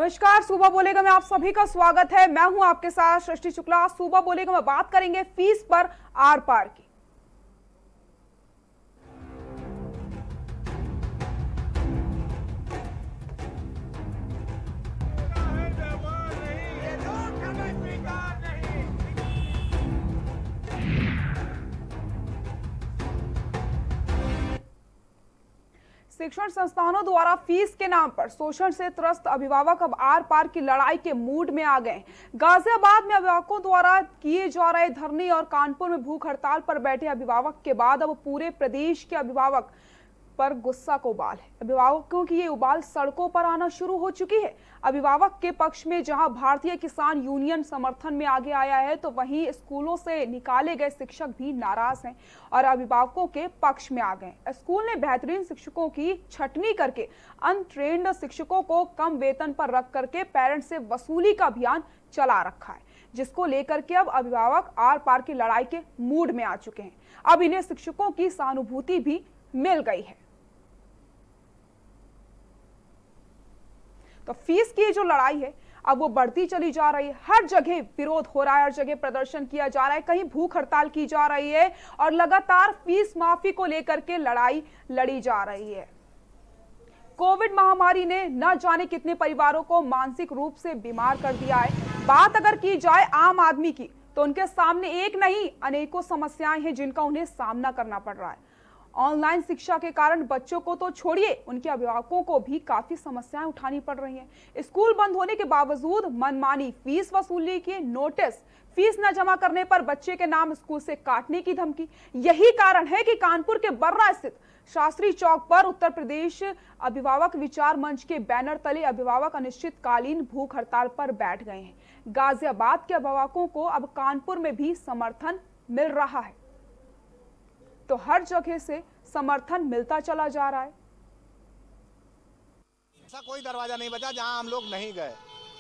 नमस्कार, सुबह बोलेगा में आप सभी का स्वागत है। मैं हूं आपके साथ सृष्टि शुक्ला। सुबह बोलेगा में बात करेंगे फीस पर आर पार की। शिक्षण संस्थानों द्वारा फीस के नाम पर शोषण से त्रस्त अभिभावक अब आर पार की लड़ाई के मूड में आ गए। गाजियाबाद में अभिभावकों द्वारा किए जा रहे धरने और कानपुर में भूख हड़ताल पर बैठे अभिभावक के बाद अब पूरे प्रदेश के अभिभावक पर गुस्सा का उबाल है। अभिभावकों की ये उबाल सड़कों पर आना शुरू हो चुकी है। अभिभावक के पक्ष में जहां भारतीय किसान यूनियन समर्थन में आगे आया है, तो वहीं स्कूलों से निकाले गए शिक्षक भी नाराज हैं और अभिभावकों के पक्ष में आ गए। स्कूल ने बेहतरीन शिक्षकों की छटनी करके अनट्रेन्ड शिक्षकों को कम वेतन पर रख करके पेरेंट्स से वसूली का अभियान चला रखा है, जिसको लेकर के अब अभिभावक आर पार की लड़ाई के मूड में आ चुके हैं। अब इन्हें शिक्षकों की सहानुभूति भी मिल गई है। तो फीस की जो लड़ाई है अब वो बढ़ती चली जा रही है। हर जगह विरोध हो रहा है, हर जगह प्रदर्शन किया जा रहा है, कहीं भूख हड़ताल की जा रही है और लगातार फीस माफी को लेकर के लड़ाई लड़ी जा रही है। कोविड महामारी ने न जाने कितने परिवारों को मानसिक रूप से बीमार कर दिया है। बात अगर की जाए आम आदमी की, तो उनके सामने एक नहीं अनेकों समस्याएं हैं जिनका उन्हें सामना करना पड़ रहा है। ऑनलाइन शिक्षा के कारण बच्चों को तो छोड़िए, उनके अभिभावकों को भी काफी समस्याएं उठानी पड़ रही हैं। स्कूल बंद होने के बावजूद मनमानी फीस वसूली के नोटिस, फीस न जमा करने पर बच्चे के नाम स्कूल से काटने की धमकी। यही कारण है कि कानपुर के बर्रा स्थित शास्त्री चौक पर उत्तर प्रदेश अभिभावक विचार मंच के बैनर तले अभिभावक अनिश्चितकालीन भूख हड़ताल पर बैठ गए हैं। गाजियाबाद के अभिभावकों को अब कानपुर में भी समर्थन मिल रहा है, तो हर जगह से समर्थन मिलता चला जा रहा है। ऐसा कोई दरवाजा नहीं बचा जहां हम लोग नहीं गए।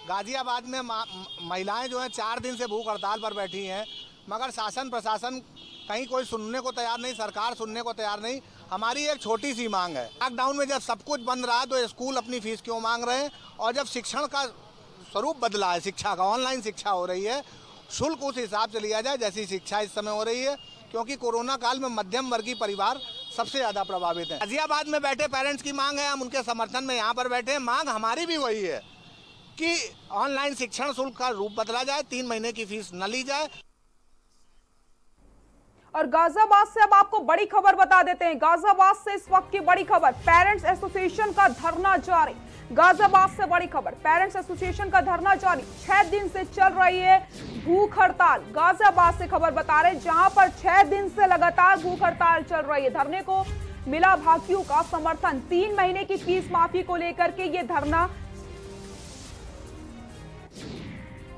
गाजियाबाद में महिलाएं जो हैं 4 दिन से भूख हड़ताल पर बैठी हैं, मगर शासन प्रशासन कहीं कोई सुनने को तैयार नहीं, सरकार सुनने को तैयार नहीं। हमारी एक छोटी सी मांग है, लॉकडाउन में जब सब कुछ बंद रहा तो स्कूल अपनी फीस क्यों मांग रहे हैं, और जब शिक्षण का स्वरूप बदला है, शिक्षा का ऑनलाइन शिक्षा हो रही है, शुल्क उस हिसाब से लिया जाए जैसी शिक्षा इस समय हो रही है, क्योंकि कोरोना काल में मध्यम वर्गीय परिवार सबसे ज्यादा प्रभावित है। गाजियाबाद में बैठे पेरेंट्स की मांग है, हम उनके समर्थन में यहाँ पर बैठे हैं। मांग हमारी भी वही है कि ऑनलाइन शिक्षण शुल्क का रूप बदला जाए, 3 महीने की फीस न ली जाए। और गाजियाबाद से अब आपको बड़ी खबर बता देते हैं। गाजियाबाद से इस वक्त की बड़ी खबर, पेरेंट्स एसोसिएशन का धरना जारी। गाजियाबाद से बड़ी खबर, पेरेंट्स एसोसिएशन का धरना जारी। 6 दिन से चल रही है भूख हड़ताल। गाजियाबाद से खबर बता रहे, जहां पर 6 दिन से लगातार भूख हड़ताल चल रही है। धरने को मिला भाकियों का समर्थन। 3 महीने की फीस माफी को लेकर के ये धरना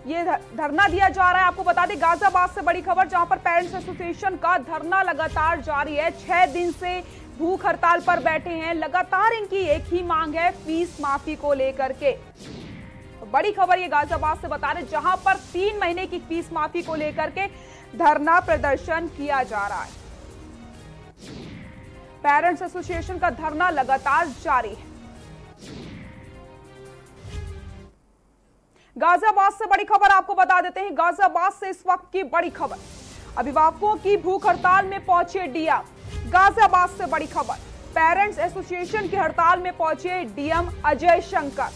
दिया जा रहा है। आपको बता दें, गाजियाबाद से बड़ी खबर, जहां पर पेरेंट्स एसोसिएशन का धरना लगातार जारी है। 6 दिन से भूख हड़ताल पर बैठे हैं। लगातार इनकी एक ही मांग है, फीस माफी को लेकर के। बड़ी खबर ये गाजियाबाद से बता रहे, जहां पर 3 महीने की फीस माफी को लेकर के धरना प्रदर्शन किया जा रहा है। पेरेंट्स एसोसिएशन का धरना लगातार जारी है। गाजियाबाद से बड़ी खबर आपको बता देते हैं। गाजियाबाद से इस वक्त की बड़ी खबर, अभिभावकों की भूख हड़ताल में पहुंचे डीएम। गाजियाबाद से बड़ी खबर, पेरेंट्स एसोसिएशन की हड़ताल में पहुंचे डीएम अजय शंकर।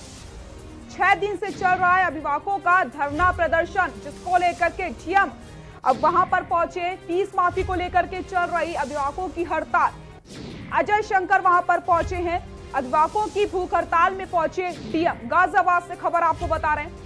6 दिन से चल रहा है अभिभावकों का धरना प्रदर्शन, जिसको लेकर के डीएम अब वहां पर पहुंचे। फीस माफी को लेकर के चल रही अभिभावकों की हड़ताल, अजय शंकर वहां पर पहुंचे हैं। अभिभावकों की भूख हड़ताल में पहुंचे डीएम। गाजियाबाद से खबर आपको बता रहे हैं।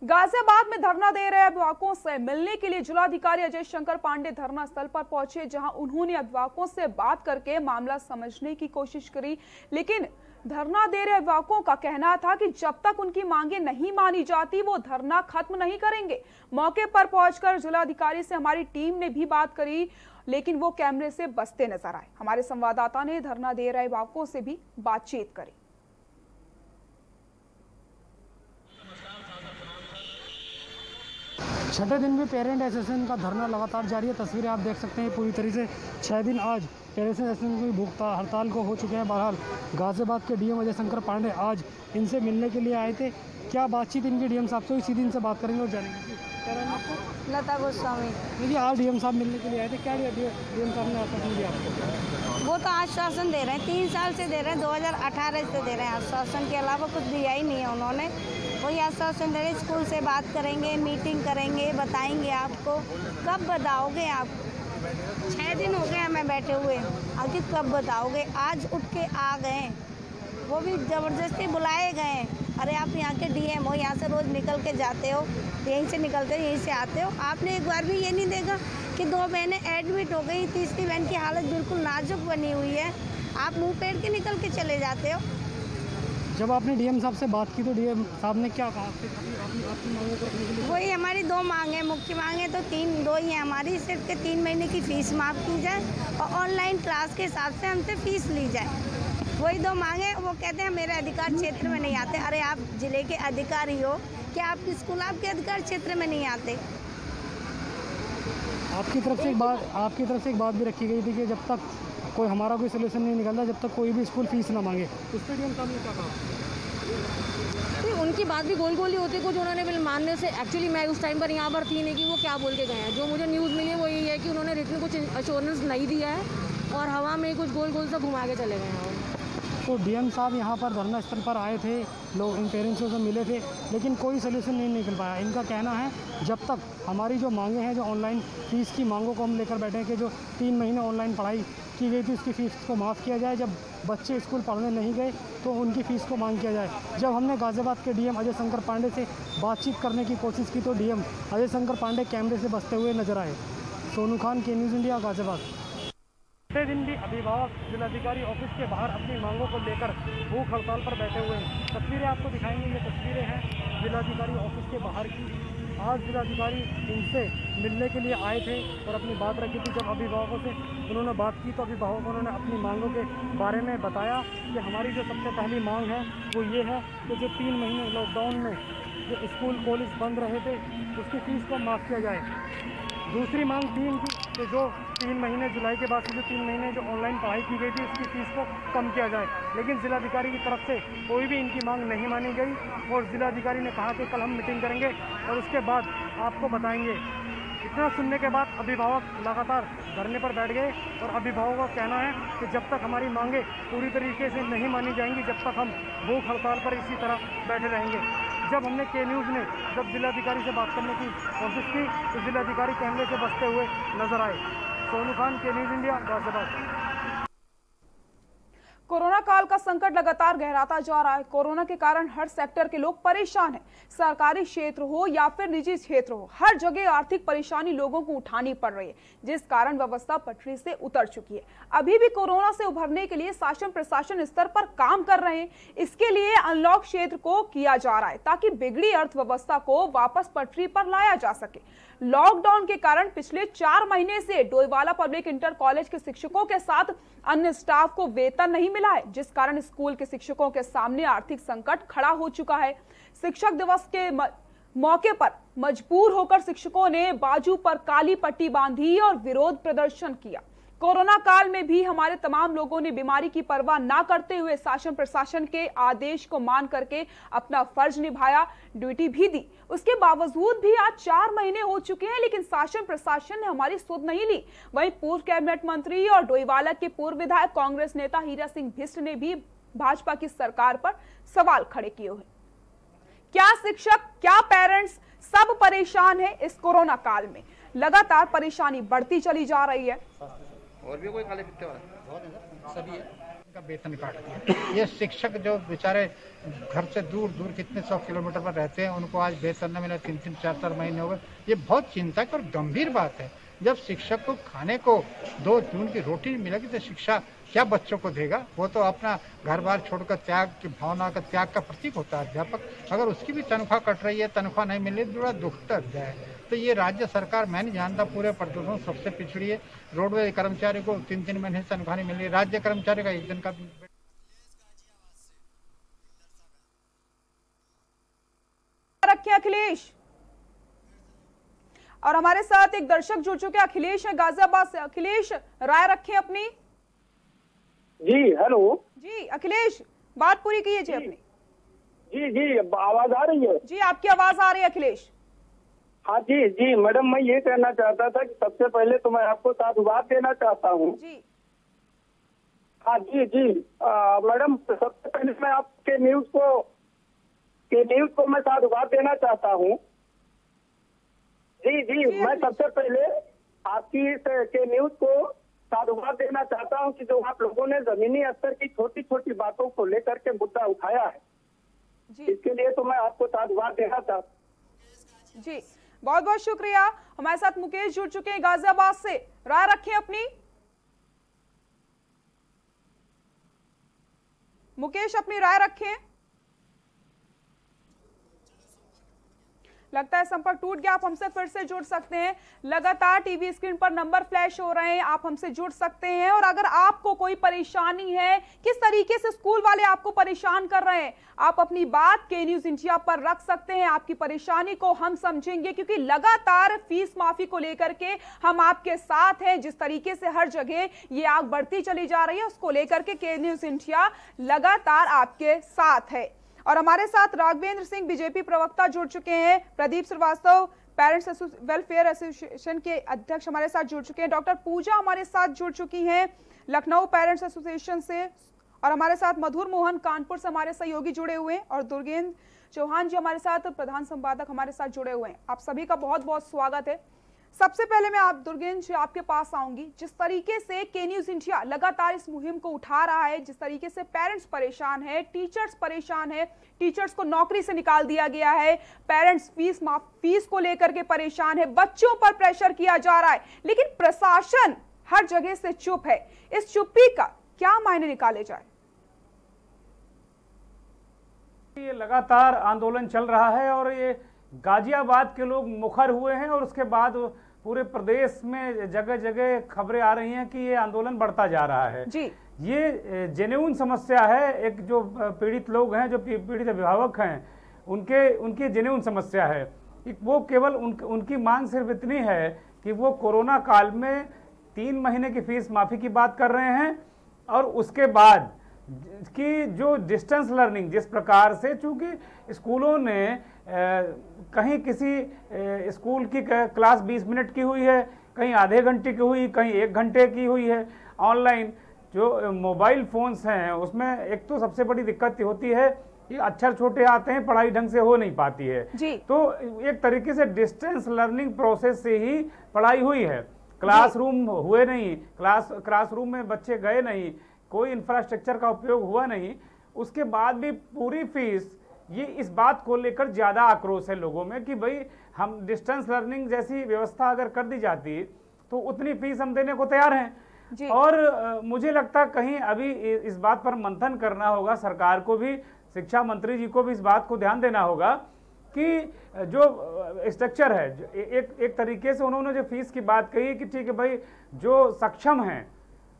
गाजियाबाद में धरना दे रहे अभिभावकों से मिलने के लिए जिलाधिकारी अजय शंकर पांडे धरना स्थल पर पहुंचे, जहां उन्होंने अभिभावकों से बात करके मामला समझने की कोशिश करी। लेकिन धरना दे रहे अभिभावकों का कहना था कि जब तक उनकी मांगे नहीं मानी जाती, वो धरना खत्म नहीं करेंगे। मौके पर पहुंचकर जिलाधिकारी से हमारी टीम ने भी बात करी, लेकिन वो कैमरे से बचते नजर आए। हमारे संवाददाता ने धरना दे रहे अभिभावकों से भी बातचीत करी। छठे दिन भी पेरेंट एसोसिएशन का धरना लगातार जारी है। तस्वीरें आप देख सकते हैं पूरी तरीके से 6 दिन आज पेरेंट्स एसोसिएशन की भूख हड़ताल को हो चुके हैं। बहरहाल गाजियाबाद के डीएम अजय शंकर पांडे आज इनसे मिलने के लिए आए थे। क्या बातचीत इनकी डीएम साहब से, इसी दिन से बात करेंगे और जानेंगे। क्या नाम है आपको? लता गोस्वामी। देखिए आज डीएम साहब मिलने के लिए आए थे, क्या डीएम साहब ने आश्वासन दिया आपको? वो तो आश्वासन दे रहे हैं, 3 साल से दे रहे हैं, 2018 से दे रहे हैं आश्वासन के अलावा कुछ दिया ही नहीं है उन्होंने। वही आश्वासन दे रहे हैं, स्कूल से बात करेंगे, मीटिंग करेंगे, बताएंगे आपको। कब बताओगे आप? 6 दिन हो गए हमें बैठे हुए, आखिर कब बताओगे? आज उठ के आ गए, वो भी ज़बरदस्ती बुलाए गए। अरे आप यहाँ के डीएम हो, यहाँ से रोज़ निकल के जाते हो, यहीं से निकलते हो, यहीं से आते हो। आपने एक बार भी ये नहीं देखा कि 2 बहनें एडमिट हो गई, तीसरी बहन की हालत बिल्कुल नाजुक बनी हुई है, आप मुंह पेड़ के निकल के चले जाते हो। जब आपने डीएम साहब से बात की तो डीएम साहब ने क्या कहा आपकी मांगों को रखने के लिए? वही हमारी 2 मांगे, मुख्य मांगे तो 2 ही हैं हमारी। सिर्फ के 3 महीने की फ़ीस माफ़ की जाए और ऑनलाइन क्लास के हिसाब से हमसे फ़ीस ली जाए। वही 2 मांगे। वो कहते हैं मेरे अधिकार क्षेत्र में नहीं आते। अरे आप जिले के अधिकारी हो, क्या आपके स्कूल आपके अधिकार क्षेत्र में नहीं आते? आपकी तरफ से एक बात भी रखी गई थी कि जब तक कोई हमारा कोई सोल्यूशन नहीं निकलता, जब तक कोई भी स्कूल फीस ना मांगे। उस पर डीएम साहब ने क्या कहा? उनकी बात भी गोल गोल ही होती, कुछ उन्होंने बिल मानने से। एक्चुअली मैं उस टाइम पर यहाँ पर थी नहीं कि वो क्या बोल के गए हैं। जो मुझे न्यूज़ मिली है वो यही है कि उन्होंने रिटन कुछ अश्योरेंस नहीं दिया है और हवा में कुछ गोल गोल सा घुमा के चले गए हैं। तो डीएम साहब यहाँ पर धरना स्थल पर आए थे, लोग इन पेरेंट्सों से मिले थे, लेकिन कोई सोल्यूशन नहीं निकल पाया। इनका कहना है जब तक हमारी जो मांगे हैं, जो ऑनलाइन फ़ीस की मांगों को हम लेकर बैठे हैं कि जो 3 महीने ऑनलाइन पढ़ाई की गई थी उसकी फ़ीस को माफ़ किया जाए। जब बच्चे स्कूल पढ़ने नहीं गए तो उनकी फ़ीस को मांग किया जाए। जब हमने गाज़ियाबाद के डीएम अजय शंकर पांडे से बातचीत करने की कोशिश की तो डीएम अजय शंकर पांडे कैमरे से बचते हुए नजर आए। सोनू खान, के न्यूज़ इंडिया, गाज़ियाबाद। छठे दिन भी अभिभावक जिलाधिकारी ऑफिस के बाहर अपनी मांगों को लेकर भूख हड़ताल पर बैठे हुए हैं। तस्वीरें आपको दिखाएंगे, ये तस्वीरें हैं जिलाधिकारी ऑफिस के बाहर की। आज जिलाधिकारी इनसे मिलने के लिए आए थे और अपनी बात रखी थी। जब अभिभावकों से उन्होंने बात की तो अभिभावकों ने अपनी मांगों के बारे में बताया कि हमारी जो सबसे पहली मांग है वो ये है कि जो 3 महीने लॉकडाउन में जो स्कूल कॉलेज बंद रहे थे उसकी फ़ीस को माफ़ किया जाए। दूसरी मांग थी इनकी कि जो 3 महीने जुलाई के बाद से जो 3 महीने जो ऑनलाइन पढ़ाई की गई थी उसकी फ़ीस को कम किया जाए। लेकिन जिलाधिकारी की तरफ से कोई भी इनकी मांग नहीं मानी गई और जिलाधिकारी ने कहा कि कल हम मीटिंग करेंगे और उसके बाद आपको बताएंगे। इतना सुनने के बाद अभिभावक लगातार धरने पर बैठ गए और अभिभावकों का कहना है कि जब तक हमारी मांगे पूरी तरीके से नहीं मानी जाएंगी, जब तक हम भूख हड़ताल पर इसी तरह बैठे रहेंगे। जब हमने के न्यूज़ ने जब जिलाधिकारी से बात करने की कोशिश की तो जिलाधिकारी कैमरे से बचते हुए नजर आए। सोनू खान, के न्यूज़ इंडिया, गाजियाबाद। कोरोना काल का संकट लगातार गहराता जा रहा है। कोरोना के कारण हर सेक्टर के लोग परेशान हैं। सरकारी क्षेत्र हो या फिर निजी क्षेत्र हो, हर जगह आर्थिक परेशानी लोगों को उठानी पड़ रही है, जिस कारण व्यवस्था पटरी से उतर चुकी है। अभी भी कोरोना से उभरने के लिए शासन प्रशासन स्तर पर काम कर रहे हैं। इसके लिए अनलॉक क्षेत्र को किया जा रहा है ताकि बिगड़ी अर्थव्यवस्था को वापस पटरी पर लाया जा सके। लॉकडाउन के कारण पिछले 4 महीने से डोईवाला पब्लिक इंटर कॉलेज के शिक्षकों के साथ अन्य स्टाफ को वेतन नहीं मिला है, जिस कारण स्कूल के शिक्षकों के सामने आर्थिक संकट खड़ा हो चुका है। शिक्षक दिवस के मौके पर मजबूर होकर शिक्षकों ने बाजू पर काली पट्टी बांधी और विरोध प्रदर्शन किया। कोरोना काल में भी हमारे तमाम लोगों ने बीमारी की परवाह ना करते हुए शासन प्रशासन के आदेश को मान करके अपना फर्ज निभाया, ड्यूटी भी दी। उसके बावजूद भी आज 4 महीने हो चुके हैं, लेकिन शासन प्रशासन ने हमारी सुध नहीं ली। वहीं पूर्व कैबिनेट मंत्री और डोईवाला के पूर्व विधायक कांग्रेस नेता हीरा सिंह भिष्ट ने भी भाजपा की सरकार पर सवाल खड़े किए हुए। क्या शिक्षक, क्या पेरेंट्स, सब परेशान है। इस कोरोना काल में लगातार परेशानी बढ़ती चली जा रही है। और भी कोई काले पित्ते वाला सभी है, का वेतन काट दिया। ये शिक्षक जो बेचारे घर से दूर दूर कितने 100 किलोमीटर पर रहते हैं, उनको आज वेतन न मिला, 3-3, 4-4 महीने हो गए। ये बहुत चिंता की और गंभीर बात है। जब शिक्षक को खाने को 2 जून की रोटी नहीं मिलेगी तो शिक्षा क्या बच्चों को देगा? वो तो अपना घर बार छोड़कर त्याग की भावना का, त्याग का प्रतीक होता है अध्यापक। अगर उसकी भी तनख्वाह कट रही है, तनख्वाह नहीं मिल रही, बड़ा दुखद है। तो ये राज्य सरकार, मैं नहीं जानता, पूरे प्रदेशों सबसे पिछड़ी है। रोडवे कर्मचारी को 3-3 महीने से तनख्वाह नहीं मिल रही, राज्य कर्मचारी का 1 दिन का। रखे अखिलेश, और हमारे साथ एक दर्शक जुड़ चुके हैं, अखिलेश हैं गाजियाबाद से। अखिलेश, राय रखें अपनी। जी हेलो। जी अखिलेश, बात पूरी कीजिए अपनी। जी जी, आवाज आ रही है? जी आपकी आवाज आ रही है अखिलेश। हाँ जी जी मैडम, मैं ये कहना चाहता था कि सबसे पहले तो मैं आपको साधुवाद देना चाहता हूँ। जी हाँ जी जी मैडम, सबसे पहले मैं आपके न्यूज को मैं साधुवाद देना चाहता हूँ। जी जी, मैं सबसे पहले आपकी के न्यूज को साधुवाद देना चाहता हूँ कि जो आप लोगों ने जमीनी स्तर की छोटी छोटी बातों को लेकर के मुद्दा उठाया है, इसके लिए तो मैं आपको साधुवाद देना चाहता हूँ। जी बहुत बहुत शुक्रिया। हमारे साथ मुकेश जुड़ चुके हैं गाजियाबाद से, राय रखें अपनी। मुकेश अपनी राय रखें। लगता है संपर्क टूट गया। आप हमसे फिर से जुड़ सकते हैं, लगातार टीवी स्क्रीन पर नंबर फ्लैश हो रहे हैं, आप हमसे जुड़ सकते हैं। और अगर आपको कोई परेशानी है, किस तरीके से स्कूल वाले आपको परेशान कर रहे हैं, आप अपनी बात के न्यूज इंडिया पर रख सकते हैं। आपकी परेशानी को हम समझेंगे, क्योंकि लगातार फीस माफी को लेकर के हम आपके साथ हैं। जिस तरीके से हर जगह ये आग बढ़ती चली जा रही है, उसको लेकर के न्यूज इंडिया लगातार आपके साथ है। और हमारे साथ राघवेंद्र सिंह बीजेपी प्रवक्ता जुड़ चुके हैं, Pradeep Shrivastava parents welfare association के अध्यक्ष हमारे साथ जुड़ चुके हैं, डॉक्टर पूजा हमारे साथ जुड़ चुकी हैं लखनऊ पेरेंट्स एसोसिएशन से, और हमारे साथ मधुर मोहन कानपुर से हमारे सहयोगी जुड़े हुए हैं, और दुर्गेंद्र चौहान जी हमारे साथ प्रधान संपादक हमारे साथ जुड़े हुए हैं। आप सभी का बहुत बहुत स्वागत है। सबसे पहले मैं आप दुर्गेंद्र जी आपके पास आऊंगी। जिस तरीके से के न्यूज इंडिया लगातार इस मुहिम को उठा रहा है, जिस तरीके से पेरेंट्स परेशान है, टीचर्स परेशान है, टीचर्स को नौकरी से निकाल दिया गया है, पेरेंट्स फीस को लेकर के परेशान है, बच्चों पर प्रेशर किया जा रहा है, लेकिन प्रशासन हर जगह से चुप है। इस चुप्पी का क्या मायने निकाले जाए? ये लगातार आंदोलन चल रहा है और ये गाजियाबाद के लोग मुखर हुए हैं, और उसके बाद पूरे प्रदेश में जगह जगह खबरें आ रही हैं कि ये आंदोलन बढ़ता जा रहा है जी। ये जेन्युइन समस्या है। एक जो पीड़ित लोग हैं, जो पीड़ित अभिभावक हैं, उनकी जेन्युइन समस्या है। वो केवल उनकी मांग सिर्फ इतनी है कि वो कोरोना काल में 3 महीने की फीस माफ़ी की बात कर रहे हैं, और उसके बाद कि जो डिस्टेंस लर्निंग जिस प्रकार से, चूंकि स्कूलों ने कहीं किसी स्कूल की क्लास 20 मिनट की हुई है, कहीं आधे घंटे की हुई, कहीं 1 घंटे की हुई है। ऑनलाइन जो मोबाइल फ़ोन्स हैं उसमें एक तो सबसे बड़ी दिक्कत होती है कि अक्षर छोटे आते हैं, पढ़ाई ढंग से हो नहीं पाती है जी। तो एक तरीके से डिस्टेंस लर्निंग प्रोसेस से ही पढ़ाई हुई है, क्लासरूम हुए नहीं, क्लासरूम में बच्चे गए नहीं, कोई इंफ्रास्ट्रक्चर का उपयोग हुआ नहीं। उसके बाद भी पूरी फीस, ये इस बात को लेकर ज़्यादा आक्रोश है लोगों में कि भाई हम डिस्टेंस लर्निंग जैसी व्यवस्था अगर कर दी जाती तो उतनी फीस हम देने को तैयार हैं जी। और मुझे लगता कहीं अभी इस बात पर मंथन करना होगा, सरकार को भी, शिक्षा मंत्री जी को भी इस बात को ध्यान देना होगा कि जो स्ट्रक्चर है, एक तरीके से उन्होंने जो फीस की बात कही कि ठीक है भाई जो सक्षम हैं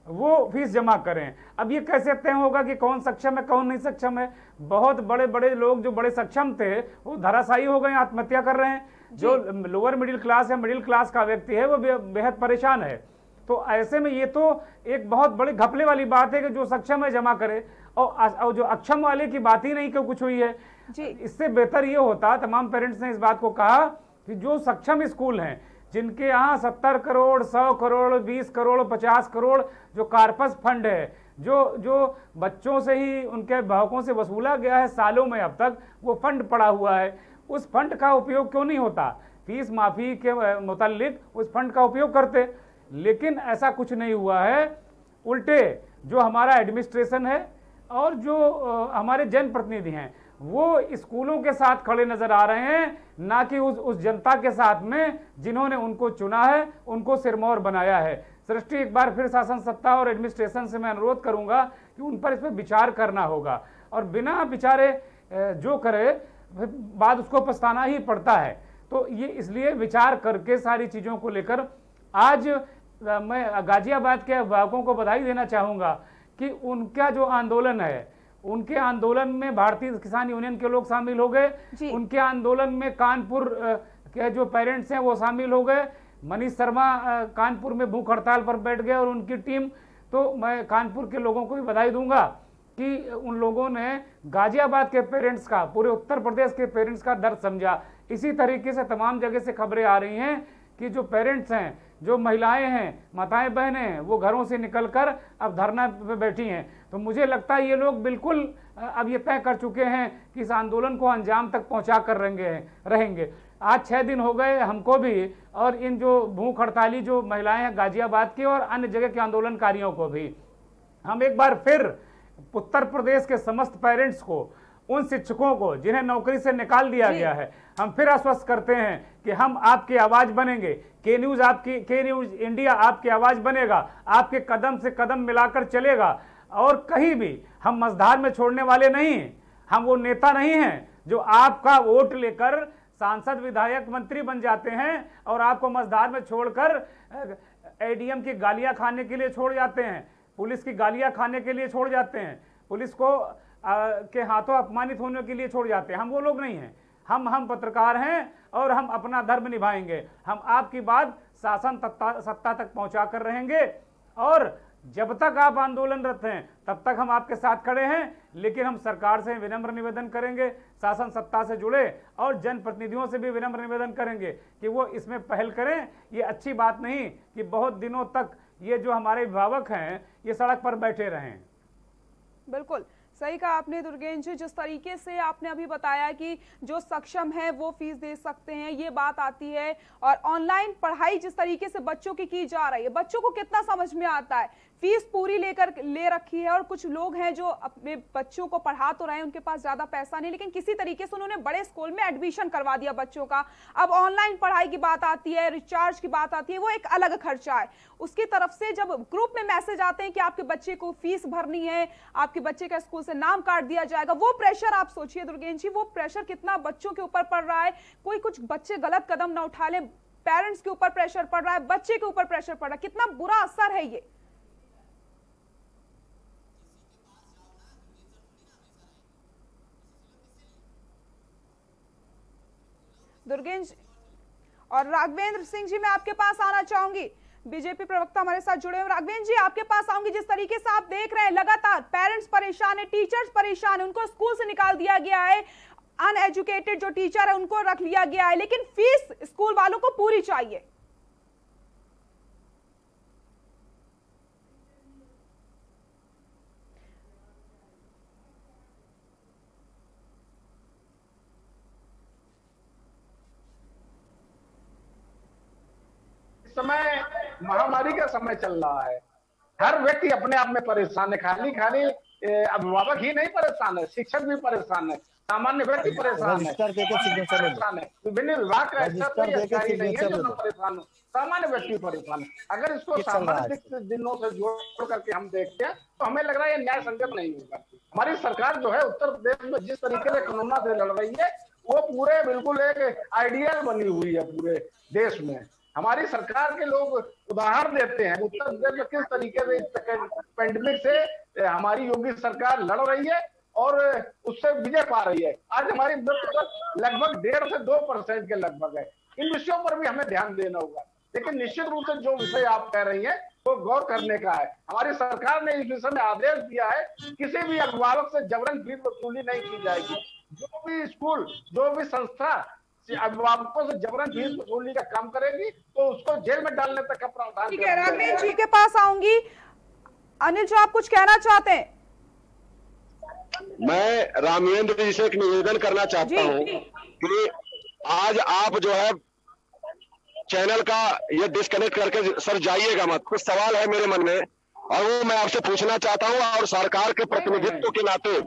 वो फीस जमा करें। अब ये कैसे तय होगा कि कौन सक्षम है कौन नहीं सक्षम है? बहुत बड़े बड़े लोग जो बड़े सक्षम थे वो धराशायी हो गए, आत्महत्या कर रहे हैं। जो लोअर मिडिल क्लास है, मिडिल क्लास का व्यक्ति है, वो बेहद परेशान है। तो ऐसे में ये तो एक बहुत बड़ी घपले वाली बात है कि जो सक्षम है जमा करे, और जो अक्षम वाले की बात ही नहीं कि कुछ हुई है जी। इससे बेहतर ये होता, तमाम पेरेंट्स ने इस बात को कहा कि जो सक्षम स्कूल हैं, जिनके यहाँ 70 करोड़, 100 करोड़, 20 करोड़, 50 करोड़ जो कार्पस फंड है, जो बच्चों से ही, उनके अभिभावकों से वसूला गया है सालों में, अब तक वो फंड पड़ा हुआ है, उस फंड का उपयोग क्यों नहीं होता? फीस माफ़ी के मुतालिक उस फंड का उपयोग करते, लेकिन ऐसा कुछ नहीं हुआ है। उल्टे जो हमारा एडमिनिस्ट्रेशन है और जो हमारे जनप्रतिनिधि हैं वो स्कूलों के साथ खड़े नजर आ रहे हैं, ना कि उस जनता के साथ में जिन्होंने उनको चुना है, उनको सिरमौर बनाया है। सृष्टि, एक बार फिर शासन सत्ता और एडमिनिस्ट्रेशन से मैं अनुरोध करूंगा कि उन पर इस पर विचार करना होगा, और बिना विचारे जो करे बाद उसको पछताना ही पड़ता है। तो ये इसलिए विचार करके सारी चीज़ों को लेकर आज मैं गाजियाबाद के अभिभावकों को बधाई देना चाहूँगा कि उनका जो आंदोलन है, उनके आंदोलन में भारतीय किसान यूनियन के लोग शामिल हो गए, उनके आंदोलन में कानपुर के जो पेरेंट्स हैं वो शामिल हो गए। मनीष शर्मा कानपुर में भूख हड़ताल पर बैठ गए और उनकी टीम, तो मैं कानपुर के लोगों को भी बधाई दूंगा कि उन लोगों ने गाजियाबाद के पेरेंट्स का, पूरे उत्तर प्रदेश के पेरेंट्स का दर्द समझा। इसी तरीके से तमाम जगह से खबरें आ रही हैं कि जो पेरेंट्स हैं, जो महिलाएं हैं, माताएं बहनें हैं, वो घरों से निकलकर अब धरना पे बैठी हैं। तो मुझे लगता है ये लोग बिल्कुल अब ये तय कर चुके हैं कि इस आंदोलन को अंजाम तक पहुंचा कर रहेंगे। आज 6 दिन हो गए हमको भी, और इन जो भूख हड़ताली जो महिलाएं हैं गाजियाबाद की और अन्य जगह के आंदोलनकारियों को भी। हम एक बार फिर उत्तर प्रदेश के समस्त पेरेंट्स को, उन शिक्षकों को जिन्हें नौकरी से निकाल दिया गया है, हम फिर आश्वस्त करते हैं कि हम आपकी आवाज बनेंगे। के न्यूज इंडिया आपकी आवाज बनेगा, आपके कदम से कदम मिलाकर चलेगा, और कहीं भी हम मझधार में छोड़ने वाले नहीं हैं। हम वो नेता नहीं हैं जो आपका वोट लेकर सांसद, विधायक, मंत्री बन जाते हैं और आपको मझधार में छोड़कर एडीएम की गालियां खाने के लिए छोड़ जाते हैं, पुलिस की गालियां खाने के लिए छोड़ जाते हैं, पुलिस को के हाथों अपमानित होने के लिए छोड़ जाते हैं। हम वो लोग नहीं हैं। हम पत्रकार हैं और हम अपना धर्म निभाएंगे। हम आपकी बात शासन सत्ता तक पहुंचा कर रहेंगे, और जब तक आप आंदोलनरत हैं तब तक हम आपके साथ खड़े हैं। लेकिन हम सरकार से विनम्र निवेदन करेंगे, शासन सत्ता से जुड़े और जनप्रतिनिधियों से भी विनम्र निवेदन करेंगे कि वो इसमें पहल करें। ये अच्छी बात नहीं कि बहुत दिनों तक ये जो हमारे अभिभावक हैं ये सड़क पर बैठे रहें। बिल्कुल सही कहा आपने दुर्गेश जी। जिस तरीके से आपने अभी बताया कि जो सक्षम है वो फीस दे सकते हैं, ये बात आती है, और ऑनलाइन पढ़ाई जिस तरीके से बच्चों की जा रही है, बच्चों को कितना समझ में आता है। फीस पूरी ले रखी है, और कुछ लोग हैं जो अपने बच्चों को पढ़ा तो रहे हैं, उनके पास ज्यादा पैसा नहीं, लेकिन किसी तरीके से उन्होंने बड़े स्कूल में एडमिशन करवा दिया बच्चों का। अब ऑनलाइन पढ़ाई की बात आती है, रिचार्ज की बात आती है, वो एक अलग खर्चा है। उसकी तरफ से जब ग्रुप में मैसेज आते हैं कि आपके बच्चे को फीस भरनी है, आपके बच्चे का स्कूल से नाम काट दिया जाएगा, वो प्रेशर आप सोचिए दुर्गेश जी, वो प्रेशर कितना बच्चों के ऊपर पड़ रहा है। कोई कुछ बच्चे गलत कदम ना उठा ले, पेरेंट्स के ऊपर प्रेशर पड़ रहा है, बच्चे के ऊपर प्रेशर पड़ रहा है, कितना बुरा असर है ये। दुर्गेश और राघवेंद्र सिंह जी, मैं आपके पास आना चाहूंगी। बीजेपी प्रवक्ता हमारे साथ जुड़े हुए। राघवेंद्र जी, आपके पास आऊंगी। जिस तरीके से आप देख रहे हैं लगातार पेरेंट्स परेशान है, टीचर्स परेशान है, उनको स्कूल से निकाल दिया गया है, अनएजुकेटेड जो टीचर है उनको रख लिया गया है, लेकिन फीस स्कूल वालों को पूरी चाहिए। समय महामारी का समय चल रहा है, हर व्यक्ति अपने आप में परेशान है। खाली अभिभावक ही नहीं परेशान है, शिक्षक भी परेशान है, सामान्य व्यक्ति परेशान है। विभिन्न विभाग का ऐसा कोई अधिकारी नहीं है जो न परेशान हो, सामान्य व्यक्ति परेशान है। अगर इसको सामान्य दिनों से जोड़ करके हम देखते हैं तो हमें लग रहा है ये न्याय संगत नहीं होगा। हमारी सरकार जो है उत्तर प्रदेश में जिस तरीके से कोरोना से लड़ रही है वो पूरे बिल्कुल एक आइडियल बनी हुई है पूरे देश में। हमारी सरकार के लोग उदाहरण देते हैं उत्तर प्रदेश में किस तरीके से पेंडेमिक से हमारी योगी सरकार लड़ रही है और उससे विजय पा रही है। आज हमारी मृत्यु दर लगभग 1.5 से 2% के लगभग है। इन विषयों पर भी हमें ध्यान देना होगा, लेकिन निश्चित रूप से जो विषय आप कह रही हैं वो गौर करने का है। हमारी सरकार ने इस विषय में आदेश दिया है किसी भी अभिभावक से जबरन फीस वसूली नहीं की जाएगी। जो भी स्कूल, जो भी संस्था अभिभावकों से जबरन फीस वसूली का काम करेगी तो उसको जेल में डालने तक का प्रावधान। ठीक है, राघवेंद्र जी के पास आऊंगी। अनिल जी, आप कुछ कहना चाहते हैं? मैं रामेंद्र जी से एक निवेदन करना चाहता हूं कि आज आप जो है चैनल का ये डिस्कनेक्ट करके सर जाइएगा मत। कुछ सवाल है मेरे मन में और वो मैं आपसे पूछना चाहता हूं, और सरकार के प्रतिनिधित्व के नाते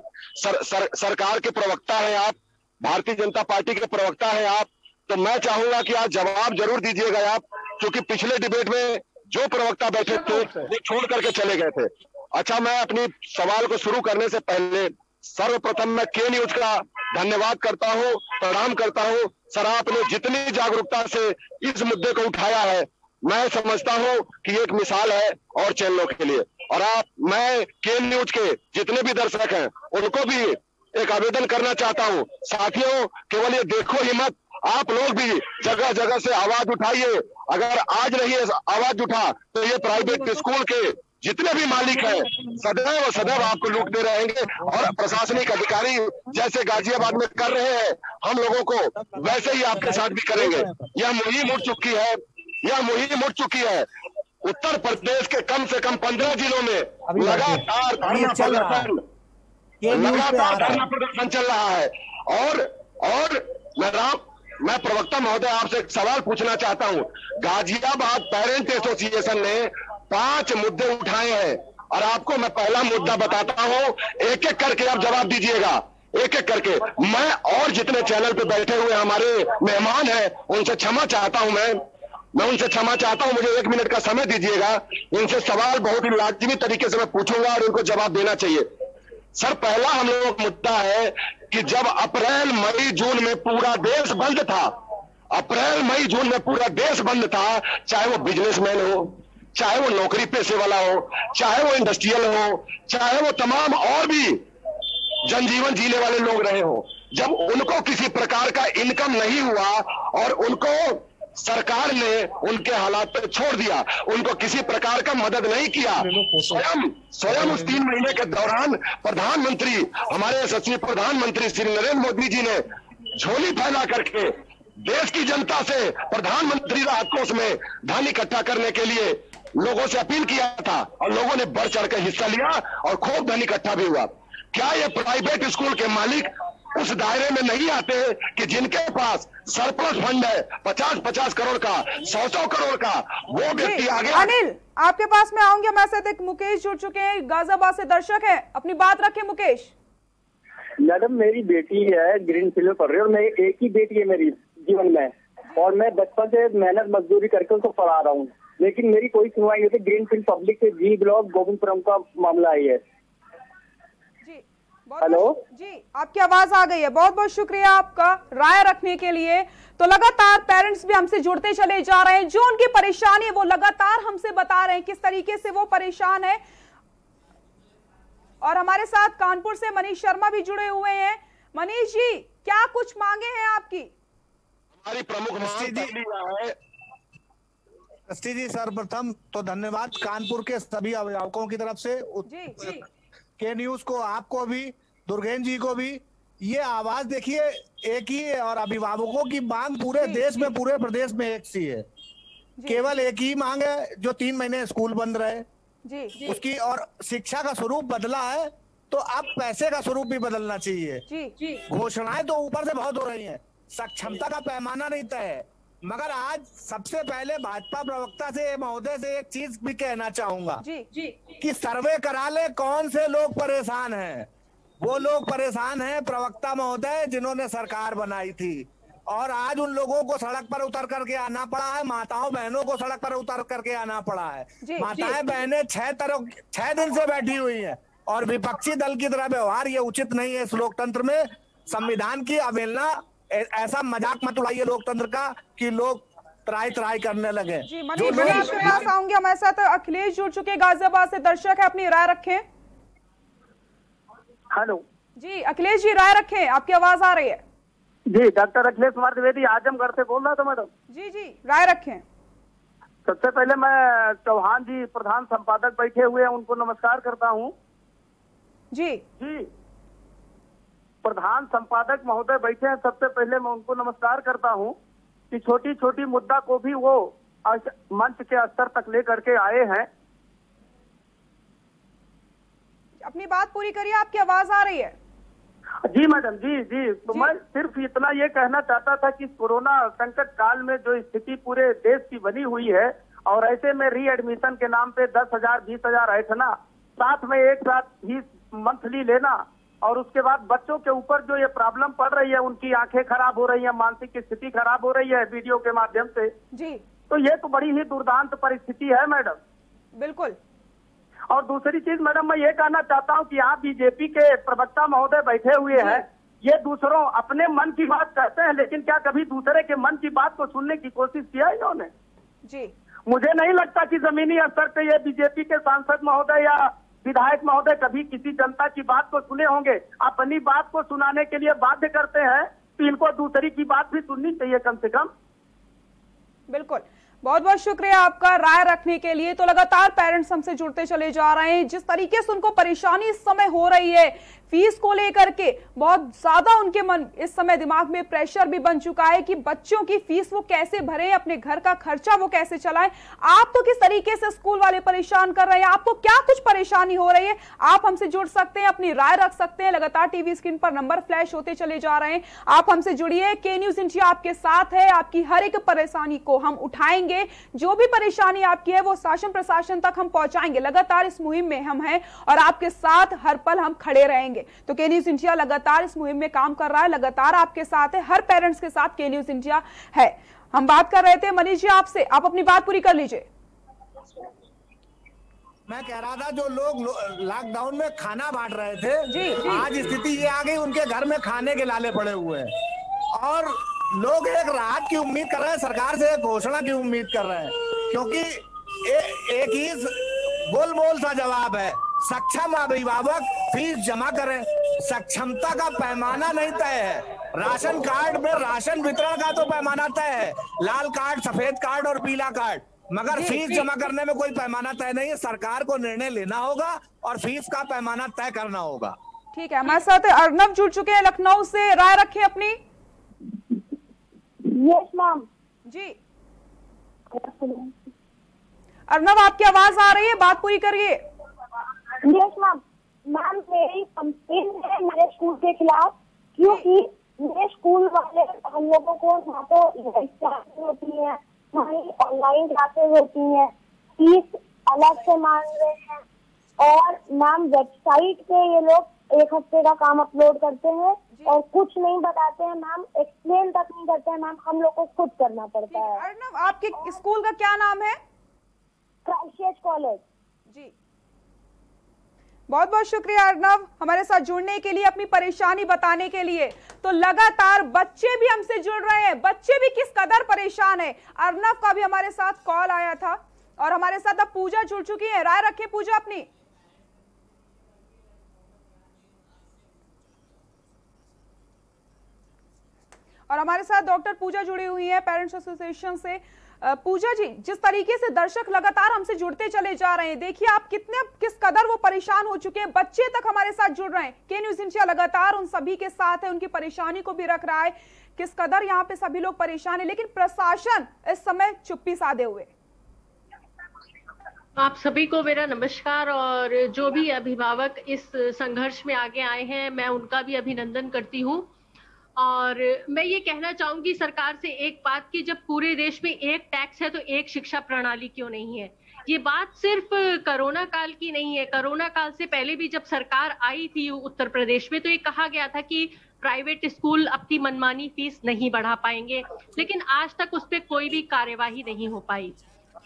सरकार के प्रवक्ता हैं आप, भारतीय जनता पार्टी के प्रवक्ता हैं आप, तो मैं चाहूंगा कि आज जवाब जरूर दीजिएगा आप, क्योंकि पिछले डिबेट में जो प्रवक्ता बैठे थे वो छोड़ करके चले गए थे। अच्छा, मैं अपनी सवाल को शुरू करने से पहले सर्वप्रथम मैं के न्यूज का धन्यवाद करता हूं, प्रणाम करता हूं। सर, आपने जितनी जागरूकता से इस मुद्दे को उठाया है, मैं समझता हूं कि एक मिसाल है और चैनलों के लिए। और मैं के न्यूज के जितने भी दर्शक हैं उनको भी एक आवेदन करना चाहता हूं, साथियों, केवल ये देखो ही मत, आप लोग भी जगह जगह से आवाज उठाइए। अगर आज नहीं आवाज उठा तो ये प्राइवेट स्कूल के जितने भी मालिक हैं सदैव आपको लूटते रहेंगे, और प्रशासनिक अधिकारी जैसे गाजियाबाद में कर रहे हैं हम लोगों को, वैसे ही आपके साथ भी करेंगे। यह मुहिम उठ चुकी है। उत्तर प्रदेश के कम से कम 15 जिलों में लगातार धरना प्रदर्शन चल रहा है। और मैं प्रवक्ता महोदय आपसे एक सवाल पूछना चाहता हूं। गाजियाबाद पेरेंट एसोसिएशन ने 5 मुद्दे उठाए हैं, और आपको मैं पहला मुद्दा बताता हूं, एक एक करके आप जवाब दीजिएगा, एक एक करके। मैं और जितने चैनल पे बैठे हुए हमारे मेहमान हैं उनसे क्षमा चाहता हूं, मैं उनसे क्षमा चाहता हूं, मुझे 1 मिनट का समय दीजिएगा। इनसे सवाल बहुत ही लाजमी तरीके से मैं पूछूंगा और इनको जवाब देना चाहिए। सर, पहला हम लोगों का मुद्दा है कि जब अप्रैल मई जून में पूरा देश बंद था, चाहे वो बिजनेसमैन हो, चाहे वो नौकरी पेशे वाला हो, चाहे वो इंडस्ट्रियल हो, चाहे वो तमाम और भी जनजीवन जीने वाले लोग रहे हो, जब उनको किसी प्रकार का इनकम नहीं हुआ और उनको सरकार ने उनके हालात पर छोड़ दिया, उनको किसी प्रकार का मदद नहीं किया, स्वयं उस 3 महीने के दौरान प्रधानमंत्री, हमारे यशस्वी प्रधानमंत्री श्री नरेंद्र मोदी जी ने झोली फैला करके देश की जनता से प्रधानमंत्री राहत कोष में धन इकट्ठा करने के लिए लोगों से अपील किया था, और लोगों ने बढ़ चढ़ कर हिस्सा लिया और खूब धन इकट्ठा भी हुआ। क्या ये प्राइवेट स्कूल के मालिक उस दायरे में नहीं आते कि जिनके पास सरप्लस फंड है 50-50 करोड़ का, 100-100 करोड़ का, वो व्यक्ति आगे। अनिल, आपके पास में आऊंगी। हमारे साथ एक मुकेश जुड़ चुके हैं, गाजियाबाद से दर्शक है, अपनी बात रखें मुकेश। मैडम, मेरी बेटी है ग्रीन फील्ड में पढ़ रही है, और मैं एक ही बेटी है मेरी जीवन में, और मैं बचपन से मेहनत मजदूरी करके उसको पढ़ा रहा हूँ, लेकिन मेरी कोई सुनवाई नहीं होती। ग्रीन फील्ड पब्लिक से जी ब्लॉक गोविंदपुरम का मामला है। हेलो जी, आपकी आवाज आ गई है। बहुत बहुत शुक्रिया आपका राय रखने के लिए। तो लगातार पेरेंट्स भी हमसे जुड़ते चले जा रहे हैं, जो उनकी परेशानी है वो लगातार हमसे बता रहे हैं किस तरीके से वो परेशान है। और हमारे साथ कानपुर से मनीष शर्मा भी जुड़े हुए हैं। मनीष जी, क्या कुछ मांगे हैं आपकी? हमारी प्रमुख मांग जी, सर्वप्रथम तो धन्यवाद कानपुर के सभी अभिभावकों की तरफ से, जी। के न्यूज को, आपको भी, दुर्गेन जी को भी। ये आवाज देखिए एक ही है, और अभिभावकों की मांग पूरे देश में, पूरे प्रदेश में एक सी है। केवल एक ही मांग है, जो 3 महीने स्कूल बंद रहे जी। उसकी, और शिक्षा का स्वरूप बदला है तो अब पैसे का स्वरूप भी बदलना चाहिए। घोषणाएं तो ऊपर से बहुत हो रही हैं, सक्षमता का पैमाना नहीं तय है। मगर आज सबसे पहले भाजपा प्रवक्ता से, महोदय से एक चीज भी कहना चाहूंगा कि सर्वे करा ले कौन से लोग परेशान हैं। वो लोग परेशान हैं प्रवक्ता महोदय जिन्होंने सरकार बनाई थी, और आज उन लोगों को सड़क पर उतर करके आना पड़ा है, माताओं बहनों को सड़क पर उतर करके आना पड़ा है। माताएं बहनें 6 दिन से बैठी हुई हैं, और विपक्षी दल की तरह व्यवहार ये उचित नहीं है। इस लोकतंत्र में संविधान की अवहेलना, ऐसा मजाक मत उड़ाइए लोकतंत्र का कि लोग त्राई करने लगे। जी मनीष जी, आपके पास आऊंगे। हमारे साथ अखिलेश जुड़ चुके गाजियाबाद से दर्शक है, अपनी राय रखें। हेलो जी अखिलेश जी, राय रखें, आपकी आवाज आ रही है। जी, डॉक्टर अखिलेश कुमार द्विवेदी आजमगढ़ से बोल रहा था मैडम। जी, राय रखें। सबसे पहले मैं चौहान जी प्रधान संपादक बैठे हुए हैं, उनको नमस्कार करता हूँ। जी, प्रधान संपादक महोदय बैठे हैं, सबसे पहले मैं उनको नमस्कार करता हूं कि छोटी छोटी मुद्दा को भी वो मंच के स्तर तक लेकर के आए हैं। अपनी बात पूरी करिए, आपकी आवाज आ रही है। जी मैडम, जी। तो मैं सिर्फ इतना ये कहना चाहता था कि कोरोना संकट काल में जो स्थिति पूरे देश की बनी हुई है, और ऐसे में रीएडमिशन के नाम पे 10,000 20,000 ऐठना, साथ में एक साथ फीस मंथली लेना, और उसके बाद बच्चों के ऊपर जो ये प्रॉब्लम पड़ रही है, उनकी आंखें खराब हो रही है, मानसिक स्थिति खराब हो रही है वीडियो के माध्यम से। तो ये तो बड़ी ही दुर्दांत परिस्थिति है मैडम। बिल्कुल। और दूसरी चीज मैडम, मैं ये कहना चाहता हूँ कि यहाँ बीजेपी के प्रवक्ता महोदय बैठे हुए हैं, ये दूसरों अपने मन की बात करते हैं, लेकिन क्या कभी दूसरे के मन की बात को सुनने की कोशिश किया है इन्होंने? मुझे नहीं लगता कि जमीनी स्तर पे ये बीजेपी के सांसद महोदय या विधायक महोदय कभी किसी जनता की बात को सुने होंगे। अपनी बात को सुनाने के लिए बाध्य करते हैं तो इनको दूसरी की बात भी सुननी चाहिए कम से कम। बिल्कुल, बहुत बहुत शुक्रिया आपका राय रखने के लिए। तो लगातार पेरेंट्स हमसे जुड़ते चले जा रहे हैं। जिस तरीके से उनको परेशानी इस समय हो रही है फीस को लेकर के, बहुत ज्यादा उनके मन इस समय दिमाग में प्रेशर भी बन चुका है कि बच्चों की फीस वो कैसे भरें, अपने घर का खर्चा वो कैसे चलाएं। आप तो किस तरीके से स्कूल वाले परेशान कर रहे हैं, आपको क्या कुछ परेशानी हो रही है, आप हमसे जुड़ सकते हैं, अपनी राय रख सकते हैं। लगातार टीवी स्क्रीन पर नंबर फ्लैश होते चले जा रहे हैं, आप हमसे जुड़िए। के न्यूज इंडिया आपके साथ है, आपकी हर एक परेशानी को हम उठाएंगे। जो भी परेशानी आपकी है वो शासन प्रशासन तक हम पहुंचाएंगे। लगातार इस मुहिम में हम हैं और आपके साथ हर पल हम खड़े रहेंगे। तो के न्यूज इंडिया लगातार इस मुहिम में काम कर रहा है, लगातार आपके साथ है, हर पेरेंट्स के साथ के न्यूज इंडिया है। हम बात कर रहे थे मनीष जी आपसे, आप अपनी बात पूरी कर लीजिए। मैं कह रहा था जो लोग लॉकडाउन में खाना बांट रहे थे, आज स्थिति ये आ गई उनके घर में खाने के लाले पड़े हुए हैं और लोग एक राहत की उम्मीद कर रहे हैं, सरकार से एक घोषणा की उम्मीद कर रहे हैं, क्योंकि एक ही गोल सा जवाब है, सक्षम अभिभावक फीस जमा करें। सक्षमता का पैमाना नहीं तय है, राशन कार्ड में राशन वितरण का तो पैमाना तय है, लाल कार्ड, सफेद कार्ड और पीला कार्ड, मगर फीस जमा करने में कोई पैमाना तय नहीं है। सरकार को निर्णय लेना होगा और फीस का पैमाना तय करना होगा। ठीक है, हमारे साथ अर्नब जुड़ चुके हैं लखनऊ से, राय रखें अपनी। यस मैम जी अर्नब, आपकी आवाज आ रही है, बात पूरी करिए। यस मैम, मैम मेरी कंप्लेन है मेरे स्कूल के खिलाफ, क्योंकि मेरे स्कूल वाले हम लोगों को ना तो क्लासेस होती है, ना ही ऑनलाइन क्लासेस होती है, फीस अलग से मांग रहे हैं और मैम वेबसाइट पे ये लोग 1 हफ्ते का काम अपलोड करते हैं और कुछ नहीं बताते हैं मैम, एक्सप्लेन तक नहीं करते हैं मैम, हम लोग को खुद करना पड़ता है। अर्नब, आपके स्कूल का क्या नाम है? क्राइस्ट कॉलेज जी। बहुत बहुत शुक्रिया अर्नब हमारे साथ जुड़ने के लिए, अपनी परेशानी बताने के लिए। तो लगातार बच्चे भी हमसे जुड़ रहे हैं, बच्चे भी किस कदर परेशान है। अर्नब का भी हमारे साथ कॉल आया था और हमारे साथ अब पूजा जुड़ चुकी है, राय रखें पूजा अपनी। और हमारे साथ डॉक्टर पूजा जुड़ी हुई है पेरेंट्स एसोसिएशन से। पूजा जी, जिस तरीके से दर्शक लगातार हमसे जुड़ते चले जा रहे हैं, देखिए आप किस कदर वो परेशान हो चुके हैं, बच्चे तक हमारे साथ जुड़ रहे हैं। के न्यूज इंडिया लगातार उन सभी के साथ है, उनकी परेशानी को भी रख रहा है, किस कदर यहाँ पे सभी लोग परेशान है, लेकिन प्रशासन इस समय चुप्पी साधे हुए। आप सभी को मेरा नमस्कार, और जो भी अभिभावक इस संघर्ष में आगे आए हैं मैं उनका भी अभिनंदन करती हूँ। और मैं ये कहना चाहूंगी सरकार से एक बात कि जब पूरे देश में एक टैक्स है तो एक शिक्षा प्रणाली क्यों नहीं है। ये बात सिर्फ कोरोना काल की नहीं है, कोरोना काल से पहले भी जब सरकार आई थी उत्तर प्रदेश में तो ये कहा गया था कि प्राइवेट स्कूल अपनी मनमानी फीस नहीं बढ़ा पाएंगे, लेकिन आज तक उस पर कोई भी कार्यवाही नहीं हो पाई।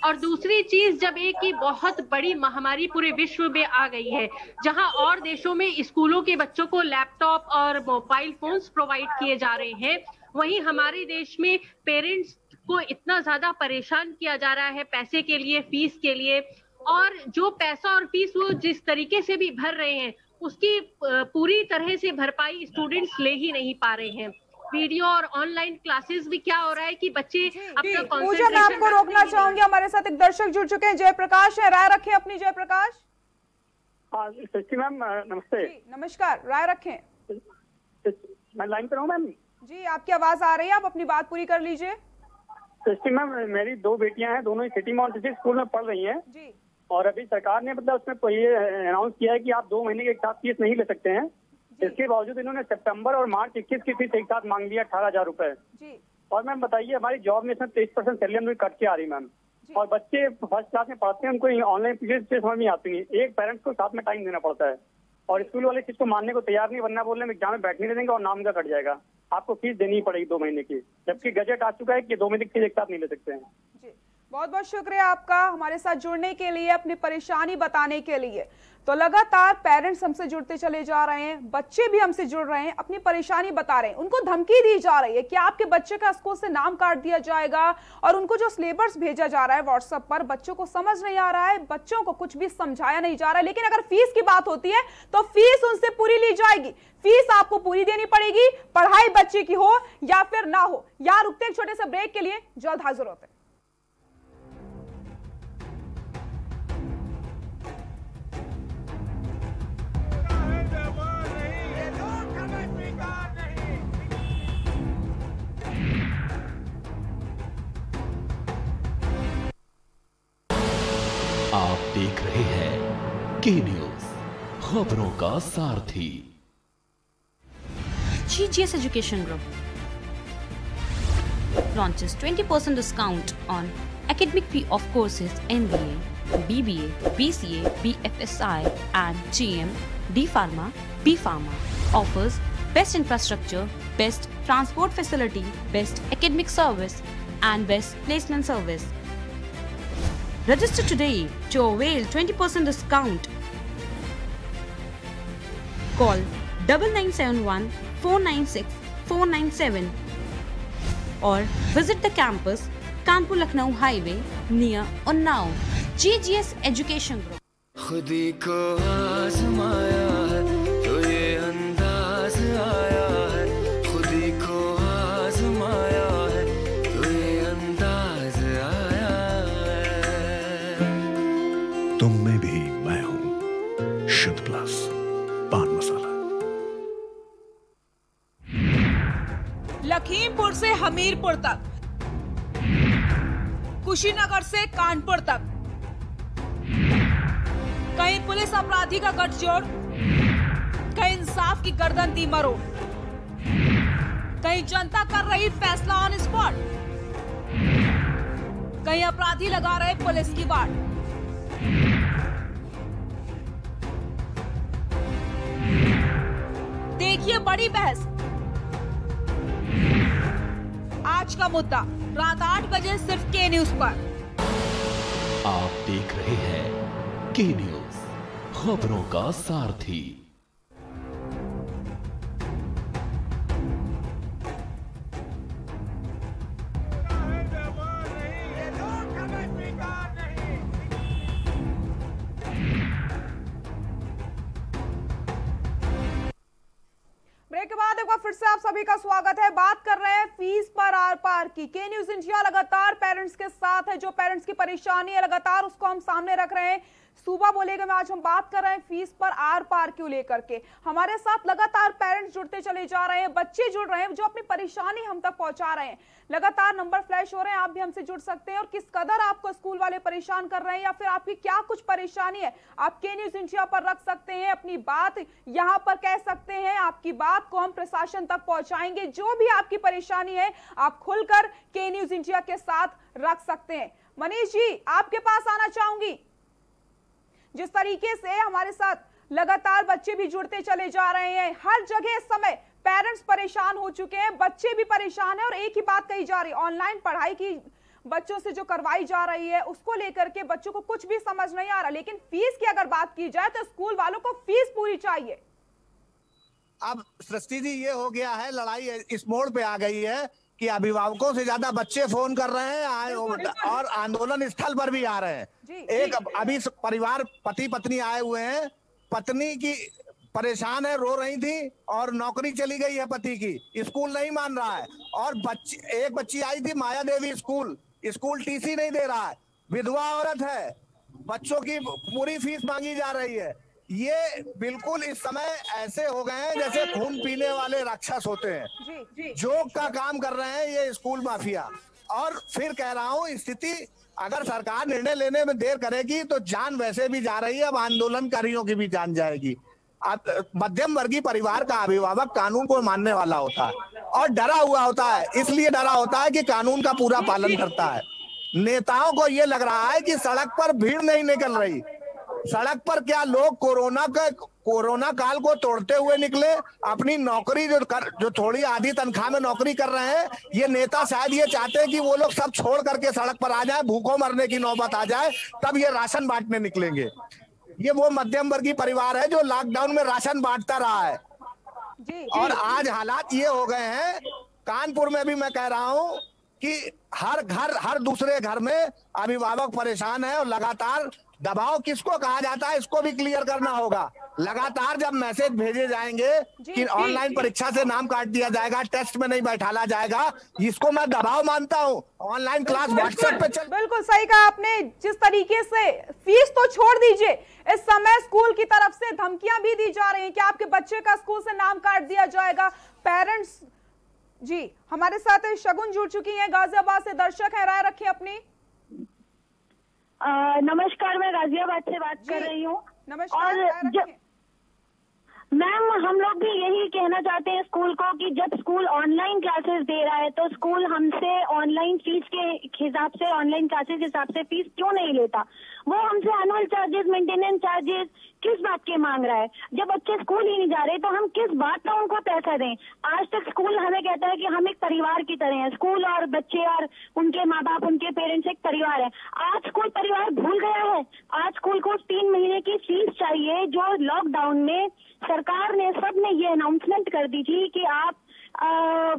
और दूसरी चीज, जब एक ही बहुत बड़ी महामारी पूरे विश्व में आ गई है, जहां और देशों में स्कूलों के बच्चों को लैपटॉप और मोबाइल फोन्स प्रोवाइड किए जा रहे हैं, वहीं हमारे देश में पेरेंट्स को इतना ज्यादा परेशान किया जा रहा है पैसे के लिए, फीस के लिए, और जो पैसा और फीस वो जिस तरीके से भी भर रहे हैं उसकी पूरी तरह से भरपाई स्टूडेंट्स ले ही नहीं पा रहे हैं। वीडियो और ऑनलाइन क्लासेस भी क्या हो रहा है कि बच्चे अपना कंसंट्रेशन। मैं आपको रोकना चाहूंगी, हमारे साथ एक दर्शक जुड़ चुके हैं, जयप्रकाश है, राय रखें अपनी। जयप्रकाश। हाँ सृष्टि मैम नमस्ते। नमस्कार, राय रखें। मैं लाइन पर हूँ मैम जी, आपकी आवाज आ रही है, आप अपनी बात पूरी कर लीजिए। सृष्टि मैम, मेरी 2 बेटियां हैं, दोनों ही सिटी मॉल सिटी स्कूल में पढ़ रही हैं जी। और अभी सरकार ने मतलब उसमें ये अनाउंस किया है कि आप 2 महीने के एक साथ फीस नहीं ले सकते हैं। इसके बावजूद इन्होंने सितंबर और मार्च 21 की फीस एक साथ मांग लिया 18,000 रुपए। और मैम बताइए, हमारी जॉब में इसमें 23% सैलरी हमको कट के आ रही मैम, और बच्चे फर्स्ट क्लास में पढ़ते हैं, उनको ऑनलाइन फीस समझ नहीं आती है। एक पेरेंट्स को साथ में टाइम देना पड़ता है और स्कूल वाले चीज को मानने को तैयार नहीं, वरना बोल रहे हैं एग्जाम में बैठने देंगे और नाम का कट जाएगा, आपको फीस देनी ही पड़ेगी 2 महीने की, जबकि गजट आ चुका है कि 2 महीने की फीस एक साथ नहीं ले सकते हैं। बहुत बहुत शुक्रिया आपका हमारे साथ जुड़ने के लिए, अपनी परेशानी बताने के लिए। तो लगातार पेरेंट्स हमसे जुड़ते चले जा रहे हैं, बच्चे भी हमसे जुड़ रहे हैं, अपनी परेशानी बता रहे हैं। उनको धमकी दी जा रही है कि आपके बच्चे का स्कूल से नाम काट दिया जाएगा, और उनको जो सिलेबस भेजा जा रहा है व्हाट्सएप पर, बच्चों को समझ नहीं आ रहा है, बच्चों को कुछ भी समझाया नहीं जा रहा है। लेकिन अगर फीस की बात होती है तो फीस उनसे पूरी ली जाएगी, फीस आपको पूरी देनी पड़ेगी, पढ़ाई बच्चे की हो या फिर ना हो। यहां रुकते एक छोटे से ब्रेक के लिए, जल्द हाजिर होते हैं। आप देख रहे हैं के न्यूज, खबरों का सारथी। GGS Education Group launches 20% discount on academic fee of courses MBA, BBA, BCA, BFSI and GM, D Pharma, B Pharma. Offers best infrastructure, best transport facility, best academic service and best placement service. Register today to avail 20% discount. Call 9971 496 497 or visit the campus Kanpur Lucknow Highway near Unnao. GGS Education Group. खुदी को आजमाया है तो ये अंदाज आया है, खुदी को आजमाया है तो ये अंदाज आया है। तुम में भी मैं हूं, शुद्ध प्लस पान मसाला। लखीमपुर से हमीरपुर तक, कुशीनगर से कानपुर तक, कहीं पुलिस अपराधी का गठजोड़, कहीं इंसाफ की गर्दन दी मरोड़, कहीं जनता कर रही फैसला ऑन स्पॉट, कहीं अपराधी लगा रहे पुलिस की वाट। देखिए बड़ी बहस, आज का मुद्दा रात 8 बजे सिर्फ के न्यूज पर। आप देख रहे हैं के न्यूज, खबरों का सारथी। ब्रेक के बाद एक बार फिर से आप सभी का स्वागत है। बात कर रहे हैं फीस पर आर पार की। के न्यूज इंडिया लगातार पेरेंट्स के साथ है, जो पेरेंट्स की परेशानी है लगातार उसको हम सामने रख रहे हैं। सूबा बोलेगा में आज हम बात कर रहे हैं फीस पर आर पार क्यों लेकर के। हमारे साथ लगातार पेरेंट्स जुड़ते चले जा रहे हैं, बच्चे जुड़ रहे हैं जो अपनी परेशानी हम तक पहुंचा रहे हैं। लगातार नंबर फ्लैश हो रहे हैं, आप भी हमसे जुड़ सकते हैं। और किस कदर आपको स्कूल वाले परेशान कर रहे हैं या फिर आपकी क्या कुछ परेशानी है, आप के न्यूज इंडिया पर रख सकते हैं, अपनी बात यहां पर कह सकते हैं। आपकी बात को हम प्रशासन तक पहुंचाएंगे। जो भी आपकी परेशानी है आप खुलकर के न्यूज इंडिया के साथ रख सकते हैं। मनीष जी, आपके पास आना चाहूंगी। जिस तरीके से हमारे साथ लगातार बच्चे भी जुड़ते चले जा रहे हैं, हर जगह इस समय पेरेंट्स परेशान हो चुके हैं, बच्चे भी परेशान हैं। और एक ही बात कही जा रही है, ऑनलाइन पढ़ाई की बच्चों से जो करवाई जा रही है उसको लेकर के बच्चों को कुछ भी समझ नहीं आ रहा। लेकिन फीस की अगर बात की जाए तो स्कूल वालों को फीस पूरी चाहिए। अब सृष्टि जी ये हो गया है, लड़ाई इस मोड़ पे आ गई है कि अभिभावकों से ज्यादा बच्चे फोन कर रहे हैं और आंदोलन स्थल पर भी आ रहे हैं। एक अभी परिवार पति पत्नी आए हुए हैं, पत्नी की परेशान है, रो रही थी और नौकरी चली गई है पति की, स्कूल नहीं मान रहा है। और एक बच्ची आई थी माया देवी स्कूल टीसी नहीं दे रहा है, विधवा औरत है, बच्चों की पूरी फीस मांगी जा रही है। ये बिल्कुल इस समय ऐसे हो गए हैं जैसे खून पीने वाले राक्षस होते हैं, जोक का काम कर रहे हैं ये स्कूल माफिया। और फिर कह रहा हूँ, स्थिति अगर सरकार निर्णय लेने में देर करेगी तो जान वैसे भी जा रही है, अब आंदोलनकारियों की भी जान जाएगी। मध्यम वर्गीय परिवार का अभिभावक कानून को मानने वाला होता है और डरा हुआ होता है, इसलिए डरा होता है कि कानून का पूरा पालन करता है। नेताओं को ये लग रहा है कि सड़क पर भीड़ नहीं निकल रही, सड़क पर क्या लोग कोरोना काल को तोड़ते हुए निकले। अपनी नौकरी जो थोड़ी आधी तनख्वाह में नौकरी कर रहे हैं, ये नेता शायद ये चाहते हैं कि वो लोग सब छोड़ करके सड़क पर आ जाए, भूखों मरने की नौबत आ जाए, तब ये राशन बांटने निकलेंगे। ये वो मध्यम वर्गीय परिवार है जो लॉकडाउन में राशन बांटता रहा है। और आज हालात ये हो गए हैं, कानपुर में भी मैं कह रहा हूं कि हर दूसरे घर में अभिभावक परेशान है। और लगातार दबाव किसको कहा जाता है, इसको भी क्लियर करना होगा। लगातार जब मैसेज भेजे जाएंगे कि ऑनलाइन परीक्षा से नाम काट दिया जाएगा, टेस्ट में नहीं बैठाला जाएगा, इसको मैं दबाव मानता हूं। ऑनलाइन क्लास व्हाट्सएप पे चल। बिल्कुल सही कहा आपने। जिस तरीके से फीस तो छोड़ दीजिए, इस समय स्कूल की तरफ से धमकियां भी दी जा रही हैं कि आपके बच्चे का स्कूल से नाम काट दिया जाएगा। पेरेंट्स जी हमारे साथ शगुन जुड़ चुकी हैं, गाजियाबाद से दर्शक है, राय रखिए अपनी। नमस्कार, मैं गाजियाबाद से बात कर रही हूँ। नमस्कार। और मैम, हम लोग भी यही कहना चाहते हैं स्कूल को कि जब स्कूल ऑनलाइन क्लासेस दे रहा है तो स्कूल हमसे ऑनलाइन फीस के हिसाब से, ऑनलाइन क्लासेस के हिसाब से फीस क्यों नहीं लेता। वो हमसे एनुअल चार्जेस, मेंटेनेंस चार्जेस किस बात के मांग रहा है। जब बच्चे स्कूल ही नहीं जा रहे तो हम किस बात का उनको पैसा दें। आज तक स्कूल हमें कहता है कि हम एक परिवार की तरह हैं। स्कूल और बच्चे और उनके माँ बाप, उनके पेरेंट्स एक परिवार है। आज स्कूल परिवार भूल गया है। आज स्कूल को 3 महीने की फीस चाहिए, जो लॉकडाउन में सरकार ने, सबने ये अनाउंसमेंट कर दी थी कि आप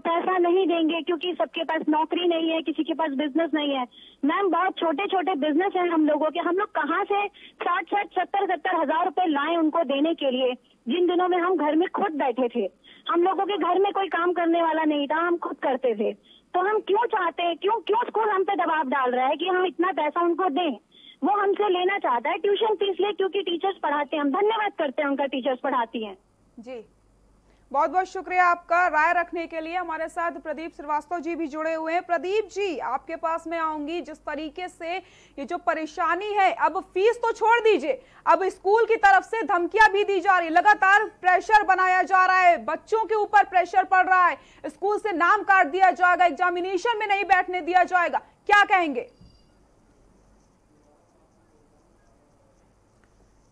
पैसा नहीं देंगे क्योंकि सबके पास नौकरी नहीं है, किसी के पास बिजनेस नहीं है। मैम, बहुत छोटे छोटे बिजनेस हैं हम लोगों के। हम लोग कहाँ से 60-70 हजार रुपए लाएं उनको देने के लिए, जिन दिनों में हम घर में खुद बैठे थे। हम लोगों के घर में कोई काम करने वाला नहीं था, हम खुद करते थे। तो हम क्यों चाहते हैं, क्यों स्कूल हम पे दबाव डाल रहा है कि हम इतना पैसा उनको दें। वो हमसे लेना चाहता है ट्यूशन फीस ले, क्योंकि टीचर्स पढ़ाते हैं। हम धन्यवाद करते हैं उनका, टीचर्स पढ़ाती हैं। जी बहुत बहुत शुक्रिया आपका राय रखने के लिए। हमारे साथ प्रदीप श्रीवास्तव जी भी जुड़े हुए हैं। प्रदीप जी, आपके पास मैं आऊंगी। जिस तरीके से ये जो परेशानी है, अब फीस तो छोड़ दीजिए, अब स्कूल की तरफ से धमकियां भी दी जा रही, लगातार प्रेशर बनाया जा रहा है, बच्चों के ऊपर प्रेशर पड़ रहा है, स्कूल से नाम काट दिया जाएगा, एग्जामिनेशन में नहीं बैठने दिया जाएगा, क्या कहेंगे?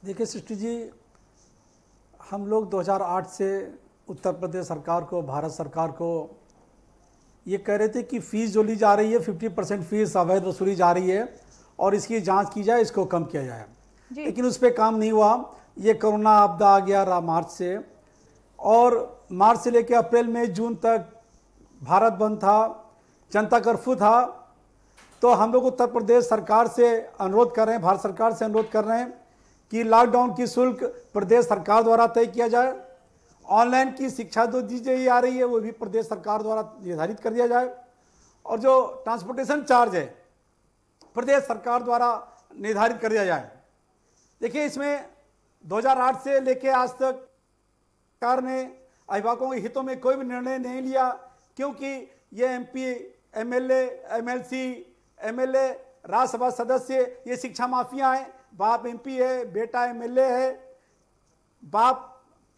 देखिए सृष्टि जी, हम लोग 2008 से उत्तर प्रदेश सरकार को, भारत सरकार को ये कह रहे थे कि फ़ीस जो ली जा रही है 50% फीस अवैध वसूली जा रही है और इसकी जांच की जाए, इसको कम किया जाए। लेकिन उस पर काम नहीं हुआ। ये कोरोना आपदा आ गया मार्च से, और मार्च से लेकर अप्रैल मई जून तक भारत बंद था, जनता कर्फ्यू था। तो हम लोग उत्तर प्रदेश सरकार से अनुरोध कर रहे हैं, भारत सरकार से अनुरोध कर रहे हैं कि लॉकडाउन की शुल्क प्रदेश सरकार द्वारा तय किया जाए। ऑनलाइन की शिक्षा जो दी जा रही है वो भी प्रदेश सरकार द्वारा निर्धारित कर दिया जाए, और जो ट्रांसपोर्टेशन चार्ज है प्रदेश सरकार द्वारा निर्धारित कर दिया जाए। देखिए, इसमें 2008 से लेकर आज तक सरकार ने अभिभावकों के हितों में कोई भी निर्णय नहीं लिया, क्योंकि ये MP, MLA, MLC, MLA, Rajya Sabha सदस्य, ये शिक्षा माफिया हैं। बाप MP है, बेटा MLA है, बाप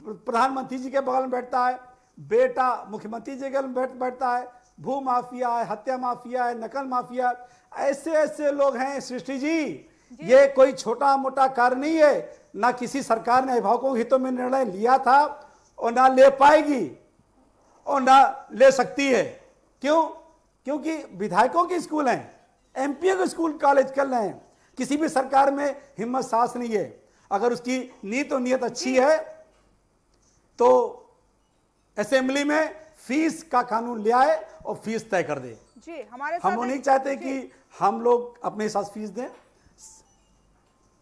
प्रधानमंत्री जी के बगल में बैठता है, बेटा मुख्यमंत्री जी के बगल में बैठता है, भू माफिया है, हत्या माफिया है, नकल माफिया, ऐसे ऐसे लोग हैं सृष्टि जी। ये कोई छोटा मोटा कार्य नहीं है। ना किसी सरकार ने अभिभावकों के हितों में निर्णय लिया था, और ना ले पाएगी, और ना ले सकती है। क्यों? क्योंकि विधायकों के स्कूल हैं, MP के स्कूल कॉलेज कर रहे हैं। किसी भी सरकार में हिम्मत साहस नहीं है। अगर उसकी नीयत और नियत अच्छी है तो असेंबली में फीस का कानून ले आए और फीस तय कर दे। जी, हमारे हम वो नहीं चाहते कि हम लोग अपने हिसाब से फीस दें।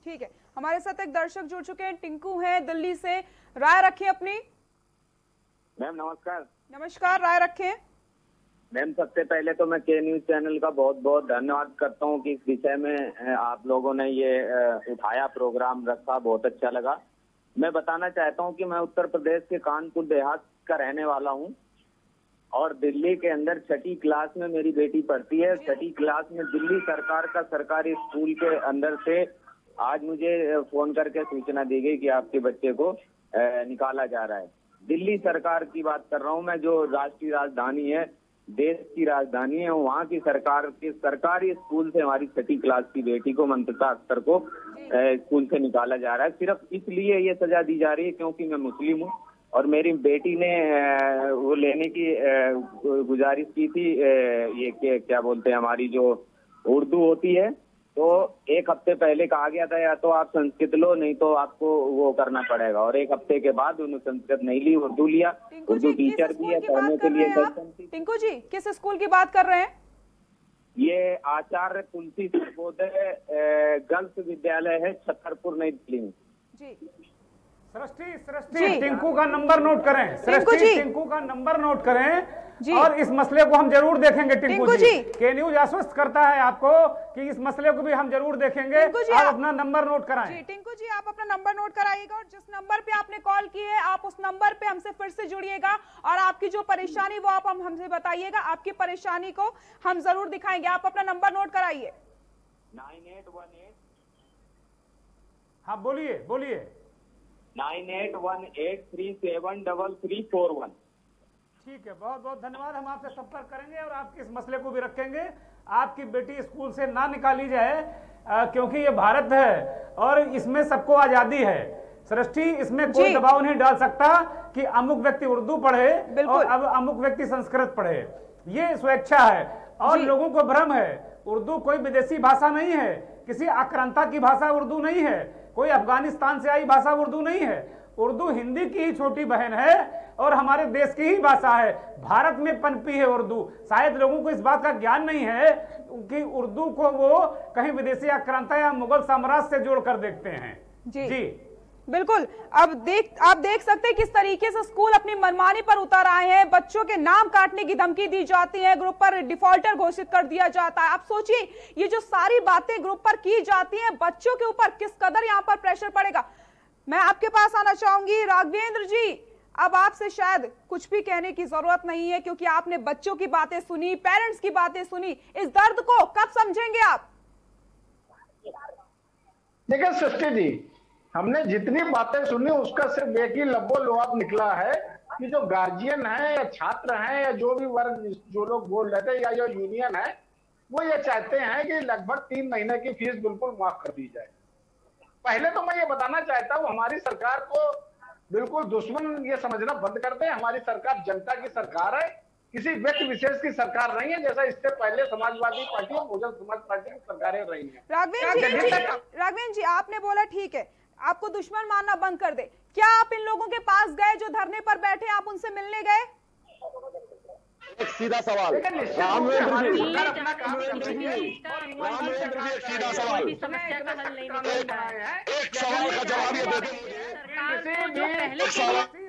ठीक है, हमारे साथ एक दर्शक जुड़ चुके हैं, टिंकू हैं दिल्ली से, राय रखें अपनी। मैम नमस्कार। नमस्कार, राय रखें। मैम, सबसे पहले तो मैं के न्यूज चैनल का बहुत बहुत धन्यवाद करता हूं कि इस विषय में आप लोगों ने ये उठाया, प्रोग्राम रखा, बहुत अच्छा लगा। मैं बताना चाहता हूं कि मैं उत्तर प्रदेश के कानपुर देहात का रहने वाला हूं, और दिल्ली के अंदर 6ठी क्लास में मेरी बेटी पढ़ती है। 6ठी क्लास में दिल्ली सरकार का सरकारी स्कूल के अंदर से आज मुझे फोन करके सूचना दी गई कि आपके बच्चे को निकाला जा रहा है। दिल्ली सरकार की बात कर रहा हूं मैं, जो राष्ट्रीय राजधानी है देश की राजधानी है, वहाँ की सरकार के सरकारी स्कूल से हमारी 6ठी क्लास की बेटी को, मंतता अख्तर को स्कूल से निकाला जा रहा है। सिर्फ इसलिए ये सजा दी जा रही है क्योंकि मैं मुस्लिम हूँ और मेरी बेटी ने वो लेने की गुजारिश की थी, ये क्या बोलते हैं, हमारी जो उर्दू होती है, तो 1 हफ्ते पहले कहा गया था या तो आप संस्कृत लो नहीं तो आपको वो करना पड़ेगा, और 1 हफ्ते के बाद उन्होंने संस्कृत नहीं ली, उर्दू लिया। उर्दू टीचर भी है, पढ़ने के लिए। टिंकू जी किस स्कूल की बात कर रहे हैं? ये आचार्य तुलसी सर्वोदय गर्ल्स विद्यालय है, छतरपुर, नई दिल्ली में। जी सृष्टि टिंकू का नंबर नोट करें, सृष्टि टिंकू का नंबर नोट करें और इस मसले को हम जरूर देखेंगे। टिंकू जी के न्यूज आश्वस्त करता है आपको कि इस मसले को भी हम जरूर देखेंगे। आप अपना नंबर नोट कराएं। जी टिंकू जी आप अपना नंबर नोट कराइएगा और जिस नंबर पे आपने कॉल की है आप उस नंबर पे हमसे फिर से जुड़िएगा और आपकी जो परेशानी वो आप हमसे बताइएगा, आपकी परेशानी को हम जरूर दिखाएंगे। आप अपना नंबर नोट कराइए। 9818। हाँ बोलिए बोलिए। 9818373341। ठीक है, बहुत बहुत धन्यवाद। हम आपसे संपर्क करेंगे और आपके इस मसले को भी रखेंगे। आपकी बेटी स्कूल से ना निकाली जाए क्योंकि ये भारत है और इसमें सबको आजादी है। सृष्टि इसमें कोई दबाव नहीं डाल सकता कि अमुक व्यक्ति उर्दू पढ़े और अब अमुक व्यक्ति संस्कृत पढ़े, ये स्वेच्छा है। और लोगों को भ्रम है, उर्दू कोई विदेशी भाषा नहीं है, किसी आक्रांता की भाषा उर्दू नहीं है, कोई अफगानिस्तान से आई भाषा उर्दू नहीं है। उर्दू हिंदी की ही छोटी बहन है और हमारे देश की ही भाषा है। भारत में पनपी है उर्दू। शायद लोगों को इस बात का ज्ञान नहीं है कि उर्दू को वो कहीं विदेशी आक्रांता या मुगल साम्राज्य से जोड़कर देखते हैं। जी बिल्कुल। अब आप देख सकते हैं किस तरीके से स्कूल अपनी मनमानी पर उतर आए हैं। बच्चों के नाम काटने की धमकी दी जाती है, ग्रुप पर डिफॉल्टर घोषित कर दिया जाता है। आप सोचिए ये जो सारी बातें ग्रुप पर की जाती हैं, बच्चों के ऊपर किस कदर यहाँ पर प्रेशर पड़ेगा। मैं आपके पास आना चाहूंगी राघवेंद्र जी। अब आपसे शायद कुछ भी कहने की जरूरत नहीं है क्योंकि आपने बच्चों की बातें सुनी, पेरेंट्स की बातें सुनी। इस दर्द को कब समझेंगे आप? देखिए सृष्टि जी, हमने जितनी बातें सुनी उसका सिर्फ एक ही लब्बो लुआब निकला है कि जो गार्जियन है या छात्र हैं या जो भी वर्ग जो लोग बोल रहे थे या जो यूनियन है वो ये चाहते हैं कि लगभग 3 महीने की फीस बिल्कुल माफ कर दी जाए। पहले तो मैं ये बताना चाहता हूँ हमारी सरकार को बिल्कुल दुश्मन ये समझना बंद कर दें। हमारी सरकार जनता की सरकार है, किसी व्यक्ति विशेष की सरकार नहीं है जैसा इससे पहले समाजवादी पार्टी और बहुजन समाज पार्टी की सरकारें रही हैं। राघवेंद्र जी आपने बोला ठीक है, आपको दुश्मन मानना बंद कर दे। क्या आप इन लोगों के पास गए जो धरने पर बैठे, आप उनसे मिलने गए? एक सीधा सवाल रामवेंद्र जी, सीधा सवाल, एक सवाल का जवाब ये दे दें।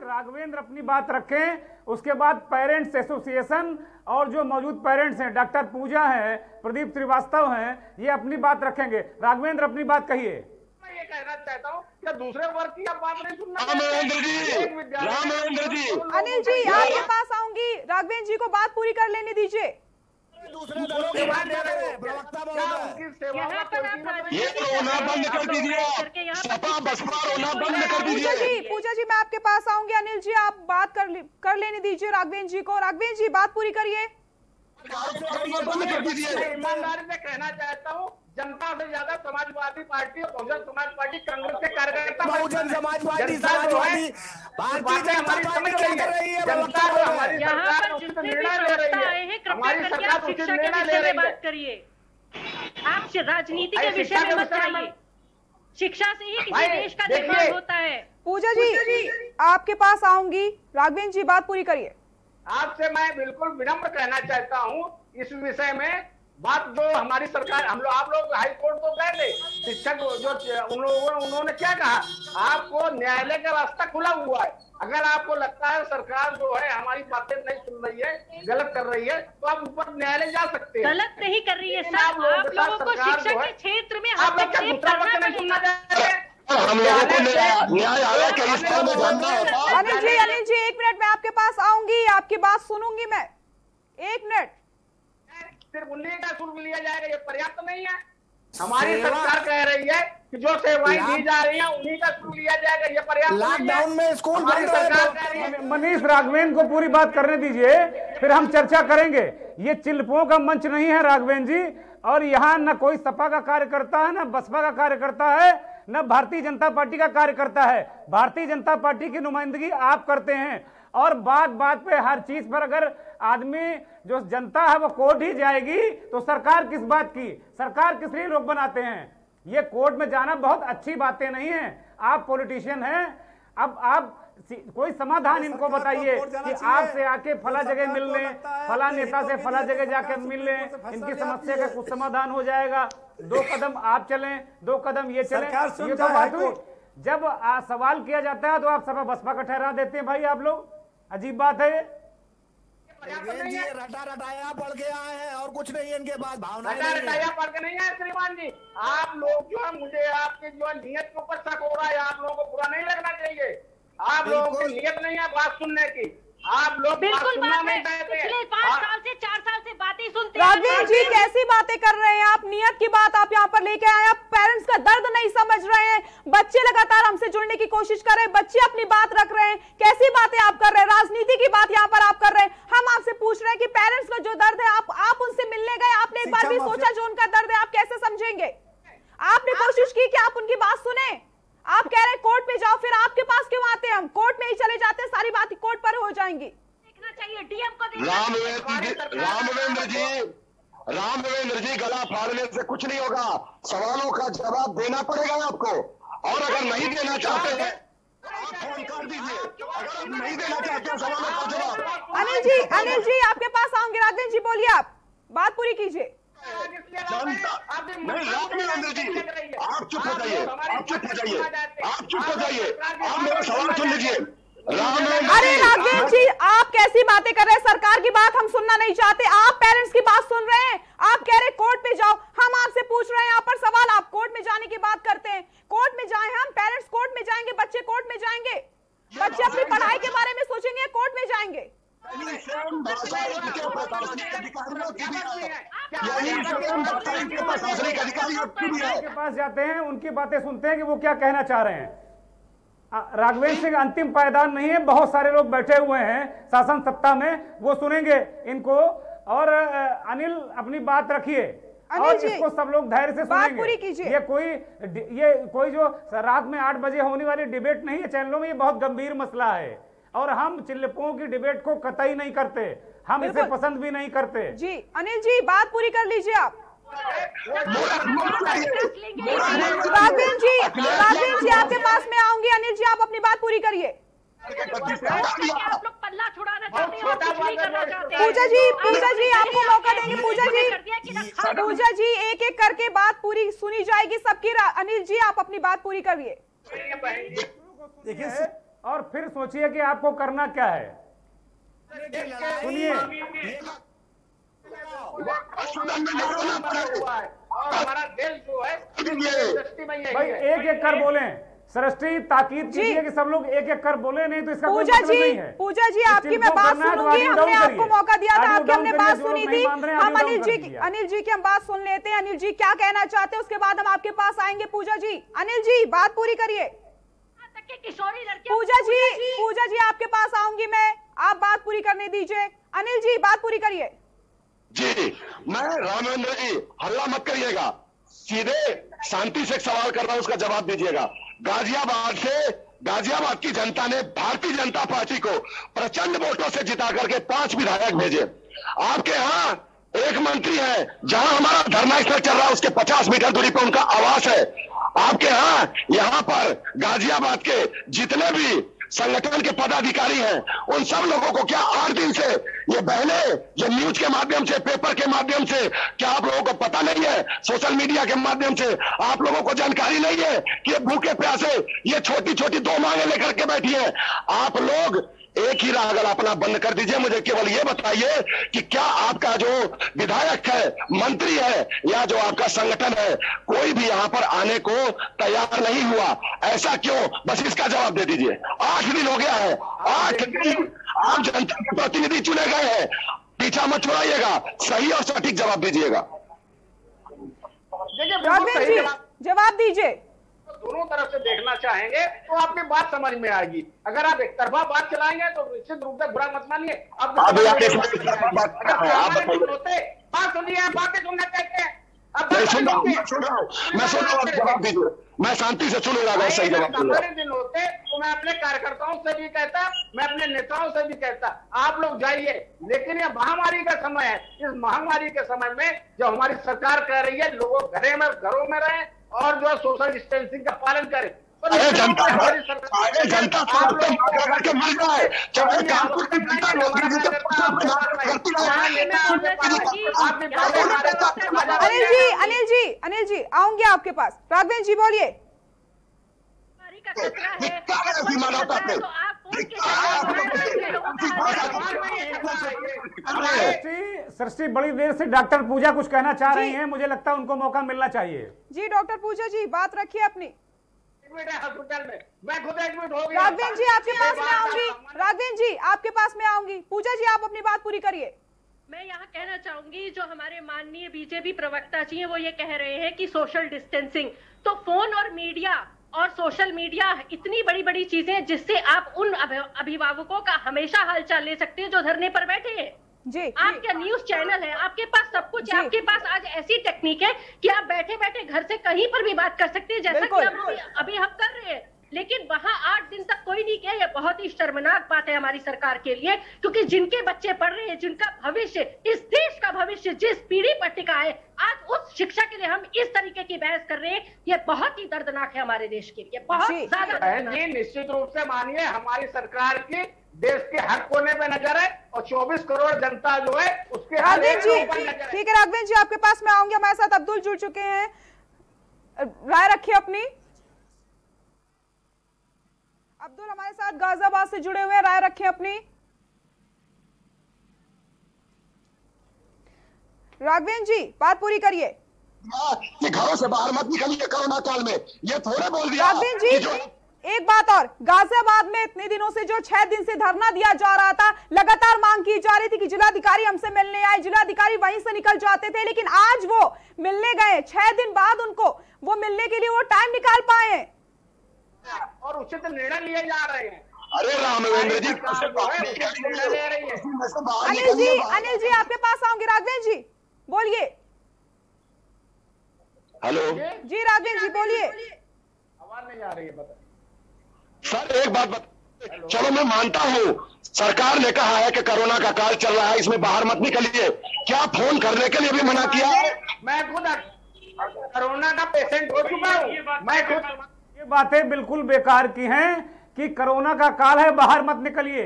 राघवेंद्र अपनी बात रखें, उसके बाद पेरेंट्स एसोसिएशन और जो मौजूद पेरेंट्स हैं, डॉक्टर पूजा हैं, प्रदीप श्रीवास्तव हैं, ये अपनी बात रखेंगे। राघवेंद्र अपनी बात कहिए। ये कहना चाहता हूँ क्या दूसरे वर्ग की आप बात नहीं सुनना? रामवेंद्र जी, अनिल जी आपके पास आऊंगी, राघवेंद्र जी को बात पूरी कर लेने दीजिए। ये रोना बंद कर दीजिए, सपा बसपा रोना बंद कर दीजिए। पूजा जी मैं आपके पास आऊंगी। अनिल जी आप बात कर लेने दीजिए राघवेंद्र जी को। राघवेंद्र जी बात पूरी करिए। ईमानदारी से कहना चाहता हूँ जनता से ज्यादा समाजवादी पार्टी और बहुजन समाज पार्टी कांग्रेस के कार्यकर्ता, बहुजन समाज पार्टी भारतीय जनता पार्टी कर रही है। जनता जो हमारी सरकार उचित निर्णय ले रही है, हमारी सरकार उचित निर्णय ले रही है। करिए आप राजनीति के विषय में मत जाइए, शिक्षा से ही किसी देश का निर्माण होता है। पूजा जी आपके पास आऊंगी, राघवेंद्र जी बात पूरी करिए। आपसे मैं बिल्कुल विनम्र कहना चाहता हूँ इस विषय में बात जो हमारी सरकार आप लोग हाई कोर्ट तो गए थे, शिक्षक जो उन्होंने क्या कहा, आपको न्यायालय का रास्ता खुला हुआ है। अगर आपको लगता है सरकार जो है हमारी बातें नहीं सुन रही है, गलत कर रही है, तो आप ऊपर न्यायालय जा सकते हैं। गलत नहीं कर रही है सर, आप लोगों को शिक्षा के क्षेत्र में हस्तक्षेप करना नहीं सुनना चाहिए। हम लोगों को न्यायालय के हिस्से में जानना होता। अनिल जी 1 मिनट, मैं आपके पास आऊंगी, आपकी बात सुनूंगी मैं। 1 मिनट। सिर्फ उन्हीं का शुल्क लिया जाएगा ये पर्याप्त नहीं है। हमारी सरकार कह रही है कि जो सेवाएं दी जा रही हैं उन्हीं का शुरू लिया जाएगा, ये पर्याप्त लॉकडाउन में स्कूल हमारी बंद रहे सरकार कह रही है। मनीष राघवेन को पूरी बात करने दीजिए, फिर हम चर्चा करेंगे। ये चिल्पों का मंच नहीं है राघवेन जी, और यहाँ न कोई सपा का कार्यकर्ता है, न बसपा का कार्यकर्ता है, न भारतीय जनता पार्टी का कार्यकर्ता है। भारतीय जनता पार्टी की नुमाइंदगी आप करते हैं, और बात बात पे हर चीज पर अगर आदमी जो जनता है वो कोर्ट ही जाएगी तो सरकार किस बात की? सरकार किस लिए लोग बनाते हैं? ये कोर्ट में जाना बहुत अच्छी बातें नहीं है। आप पॉलिटिशियन हैं, अब आप कोई समाधान इनको बताइए कि आपसे आके फला जगह मिल लें, फला नेता से फला जगह जाके मिल लें, इनकी समस्या का कुछ समाधान हो जाएगा। 2 कदम आप चलें, 2 कदम ये चलें, ये तो बात हुई। जब सवाल किया जाता है तो आप सपा बसपा का ठहरा देते हैं। भाई आप लोग, अजीब बात है ये। रटा रटाया पढ़ के आए हैं और कुछ नहीं है इनके पास, भावना रटाया पढ़ के नहीं है श्रीमान जी। आप लोग जो है, मुझे आपके जो नियत के ऊपर शक हो रहा है, आप लोगों को बुरा नहीं लगना चाहिए। आप लोगों की नियत नहीं है बात सुनने की, आप लोग बिल्कुल बात नहीं। पिछले 5 साल से 4 साल से बातें सुनते हैं। राघवेन जी कैसी बातें कर रहे हैं आप? नियत की बात आप यहाँ पर लेके आए, आप पेरेंट्स का दर्द नहीं समझ रहे हैं। बच्चे लगातार हमसे जुड़ने की कोशिश कर रहे हैं, बच्चे अपनी बात रख रहे हैं। कैसी बातें आप कर रहे हैं? राजनीति की बात यहाँ पर आप कर रहे हैं। हम आपसे पूछ रहे हैं कि पेरेंट्स का जो दर्द है, आप उनसे मिलने गए, आपने एक बार भी सोचा जो उनका दर्द है आप कैसे समझेंगे? आपने कोशिश की कि आप उनकी बात सुने? आप कह रहे हैं कोर्ट में जाओ, फिर आपके पास क्यों आते हैं? हम कोर्ट में ही चले जाते हैं, सारी बात कोर्ट पर हो जाएंगी। देखना चाहिए डीएम को। रामवेंद्र जी गला फाड़ने से कुछ नहीं होगा, सवालों का जवाब देना पड़ेगा आपको, और अगर नहीं देना चाहते हैं आप फोन कर दीजिए। अगर नहीं देना चाहते सवालों का जवाब। अनिल जी आपके पास आऊंगे। राघवेन जी बोलिए, आप बात पूरी कीजिए। नहीं रामवेंद्र जी आप चुप हो जाइए, आप चुप हो जाइए, आप चुप हो जाइए, आप मेरा सवाल सुन लीजिए। अरे राघवेन जी आप कैसी बातें कर रहे हैं? सरकार की बात हम सुनना नहीं चाहते, आप पेरेंट्स की बात सुन रहे हैं। आप कह रहे हैं कोर्ट पे जाओ, हम आपसे पूछ रहे हैं यहाँ पर सवाल, आप कोर्ट में जाने की बात करते हैं। कोर्ट में जाए, हम पेरेंट्स कोर्ट में जाएंगे, बच्चे कोर्ट में जाएंगे, बच्चे अपनी पढ़ाई के बारे में सोचेंगे, कोर्ट में जाएंगे। के पास जाते हैं, उनकी बातें सुनते हैं कि वो क्या कहना चाह रहे हैं। राघवेन सिंह अंतिम पायदान नहीं है, बहुत सारे लोग बैठे हुए हैं शासन सत्ता में, वो सुनेंगे इनको। और अनिल अपनी बात रखिए और इसको सब लोग धैर्य से सुनेंगे। ये कोई जो रात में 8 बजे होने वाली डिबेट नहीं है चैनलों में, ये बहुत गंभीर मसला है और हम चिल्लपों की डिबेट को कतई नहीं करते, हम इसे पसंद भी नहीं करते। जी अनिल जी बात पूरी कर लीजिए आप। राघवेन जी आपके पास मैं आऊंगी। अनिल जी आप अपनी बात पूरी करिए। आप लोग पल्ला छुड़ाना चाहते हैं और कुछ नहीं करना चाहते। पूजा जी आपको मौका देंगे। पूजा जी एक एक करके बात पूरी सुनी जाएगी सबकी। अनिल जी आप अपनी बात पूरी करिए। देखिए और फिर सोचिए कि आपको करना क्या है। सुनिए हमारा देश जो है भाई एक एक कर बोले। सृष्टि ताकीद कीजिए कि सब लोग एक एक कर बोले, नहीं तो इसका कोई मतलब नहीं है। पूजा जी आपकी मैं बात सुनूंगी, हमने आपको मौका दिया था, आपकी हमने बात सुनी थी। हम अनिल जी की हम बात सुन लेते हैं। अनिल जी क्या कहना चाहते हैं, उसके बाद हम आपके पास आएंगे। पूजा जी, अनिल जी बात पूरी करिए। पूजा जी आपके पास आऊंगी मैं, आप बात पूरी करने दीजिए। अनिल जी बात पूरी करिए। जी मैं रामवेंद्र जी हल्ला मत करिएगा, सीधे शांति से एक सवाल कर रहा हूं, उसका जवाब दीजिएगा। गाजियाबाद की जनता ने भारतीय जनता पार्टी को प्रचंड वोटों से जिता करके 5 विधायक भेजे। आपके यहाँ एक मंत्री है, जहां हमारा धरना स्थल चल रहा है उसके 50 मीटर दूरी पर उनका आवास है। आपके यहाँ पर गाजियाबाद के जितने भी संगठन के पदाधिकारी हैं उन सब लोगों को क्या 8 दिन से ये बहने जो न्यूज के माध्यम से, पेपर के माध्यम से, क्या आप लोगों को पता नहीं है? सोशल मीडिया के माध्यम से आप लोगों को जानकारी नहीं है कि ये भूखे प्यासे ये छोटी छोटी 2 मांगे लेकर के बैठी है। आप लोग एक ही रागल अपना बंद कर दीजिए। मुझे केवल ये बताइए कि क्या आपका जो विधायक है, मंत्री है या जो आपका संगठन है, कोई भी यहां पर आने को तैयार नहीं हुआ? ऐसा क्यों? बस इसका जवाब दे दीजिए। 8 दिन हो गया है, 8 दिन आप जनता के प्रतिनिधि चुने गए हैं, पीछा मत छुड़ाइएगा, सही और सटीक जवाब दीजिएगा। जवाब दीजिए। दोनों तरफ से देखना चाहेंगे तो आपकी बात समझ में आएगी। अगर आप एक तरफा बात चलाएंगे तो निश्चित रूप से बुरा मत मानिए। बात सुनिए, बातें सुनना चाहते हैं। मैं सुन रहा हूँ, जवाब दीजिए, मैं शांति से सुनूंगा। सही जवाब दिन होते तो मैं अपने कार्यकर्ताओं से भी कहता, मैं अपने नेताओं से भी कहता, आप लोग जाइए। लेकिन ये महामारी का समय है, इस महामारी के समय में जो हमारी सरकार कह रही है लोगों घरों में रहें और जो सोशल डिस्टेंसिंग का पालन करें। जनता अनिल जी आऊंगी आपके पास। राघवेंद्र जी बोलिए। सृष्टि बड़ी देर से डॉक्टर पूजा कुछ कहना चाह रही हैं, मुझे लगता है उनको मौका मिलना चाहिए। जी डॉक्टर पूजा जी बात रखिए अपनी। हॉस्पिटल में मैं खुद एडमिट हो गया। राघवेंद्र जी आपके पास में आऊंगी। राघवेंद्र जी आपके पास में आऊंगी। पूजा जी आप अपनी बात पूरी करिए। मैं यहाँ कहना चाहूंगी जो हमारे माननीय बीजेपी प्रवक्ता जी हैं वो ये कह रहे हैं कि सोशल डिस्टेंसिंग, तो फोन और मीडिया और सोशल मीडिया इतनी बड़ी बड़ी चीजें जिससे आप उन अभिभावकों का हमेशा हालचाल ले सकते हैं जो धरने पर बैठे हैं। जी आपका न्यूज चैनल है, आपके पास सब कुछ है, आपके पास आज ऐसी टेक्निक है कि आप बैठे बैठे घर से कहीं पर भी बात कर सकते हैं, जैसा कि अभी हम कर रहे हैं। लेकिन वहां 8 दिन तक कोई नहीं किया। ये बहुत ही शर्मनाक बात है हमारी सरकार के लिए, क्योंकि जिनके बच्चे पढ़ रहे हैं, जिनका भविष्य, इस देश का भविष्य जिस पीढ़ी पर टिका है, आज उस शिक्षा के लिए हम इस तरीके की बहस कर रहे हैं। ये बहुत ही दर्दनाक है हमारे देश के लिए, बहुत ज्यादा। निश्चित रूप से मानिए हमारी सरकार की देश के हर कोने पे नजर है और 24 करोड़ जनता जो है उसके राघवेंद्र जी ठीक है। राघवेंद्र जी आपके पास में आऊंगी। हमारे साथ अब्दुल जुड़ चुके हैं, राय रखिए अपनी। अब्दुल हमारे साथ गाजियाबाद से जुड़े हुए हैं, राय रखें अपनी। राघवेंद्र जी बात पूरी करिए। कि घरों से बाहर मत निकलिए कोरोना काल में, ये थोड़े बोल दिया। राघवेंद्र जी एक बात और, गाजियाबाद में इतने दिनों से जो 6 दिन से धरना दिया जा रहा था, लगातार मांग की जा रही थी कि जिलाधिकारी हमसे मिलने आए, जिलाधिकारी वहीं से निकल जाते थे, लेकिन आज वो मिलने गए। 6 दिन बाद उनको वो मिलने के लिए वो टाइम निकाल पाए और उचित निर्णय लिए जा रहे हैं। अरे राघवेंद्र जी अनिल जी आपके पास आऊंगी। राघवेंद्र जी बोलिए। हेलो जी राघवेंद्र जी बोलिए। आवाज नहीं आ रही है, बता सर। एक बात चलो मैं मानता हूँ सरकार ने कहा है कि कोरोना का काल चल रहा है, इसमें बाहर मत निकलिए। क्या फोन करने के लिए भी मना किया है? मैं खुद कोरोना का पेशेंट हो चुका हूँ। मैं खुद ये बातें बिल्कुल बेकार की हैं कि कोरोना का काल है बाहर मत निकलिए।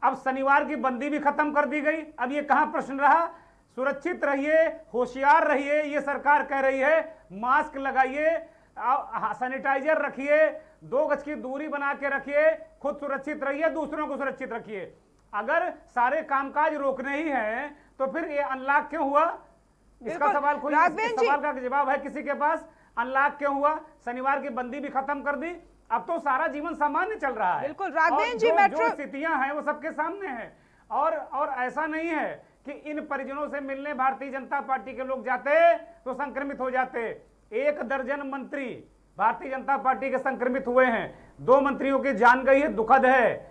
अब शनिवार की बंदी भी खत्म कर दी गई। अब ये कहां प्रश्न रहा? सुरक्षित रहिए, होशियार रहिए, ये सरकार कह रही है। मास्क लगाइए, सैनिटाइजर रखिए, 2 गज की दूरी बना के रखिए, खुद सुरक्षित रहिए, दूसरों को सुरक्षित रखिए। अगर सारे कामकाज रोकने ही हैं तो फिर ये अनलॉक क्यों हुआ? इसका सवाल कोई सवाल का जवाब है किसी के पास? अनलॉक क्यों हुआ? शनिवार की बंदी भी खत्म कर दी, अब तो सारा जीवन सामान्य चल रहा है। बिल्कुल राघवेंद्र जी, जो स्थितियां हैं वो सबके सामने हैं। और ऐसा नहीं है कि इन परिजनों से मिलने भारतीय जनता पार्टी के लोग जाते तो संक्रमित हो जाते। 1 दर्जन मंत्री भारतीय जनता पार्टी के संक्रमित हुए हैं, 2 मंत्रियों की जान गई है, दुखद है।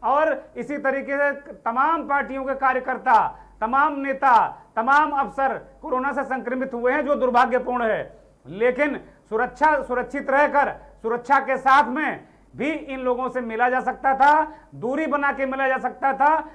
और इसी तरीके से तमाम पार्टियों के कार्यकर्ता, तमाम नेता, तमाम अफसर कोरोना से संक्रमित हुए हैं, जो दुर्भाग्यपूर्ण है। लेकिन सुरक्षित रहकर सुरक्षा के साथ में भी इन लोगों से मिला जा सकता था, दूरी बना के मिला जा सकता था।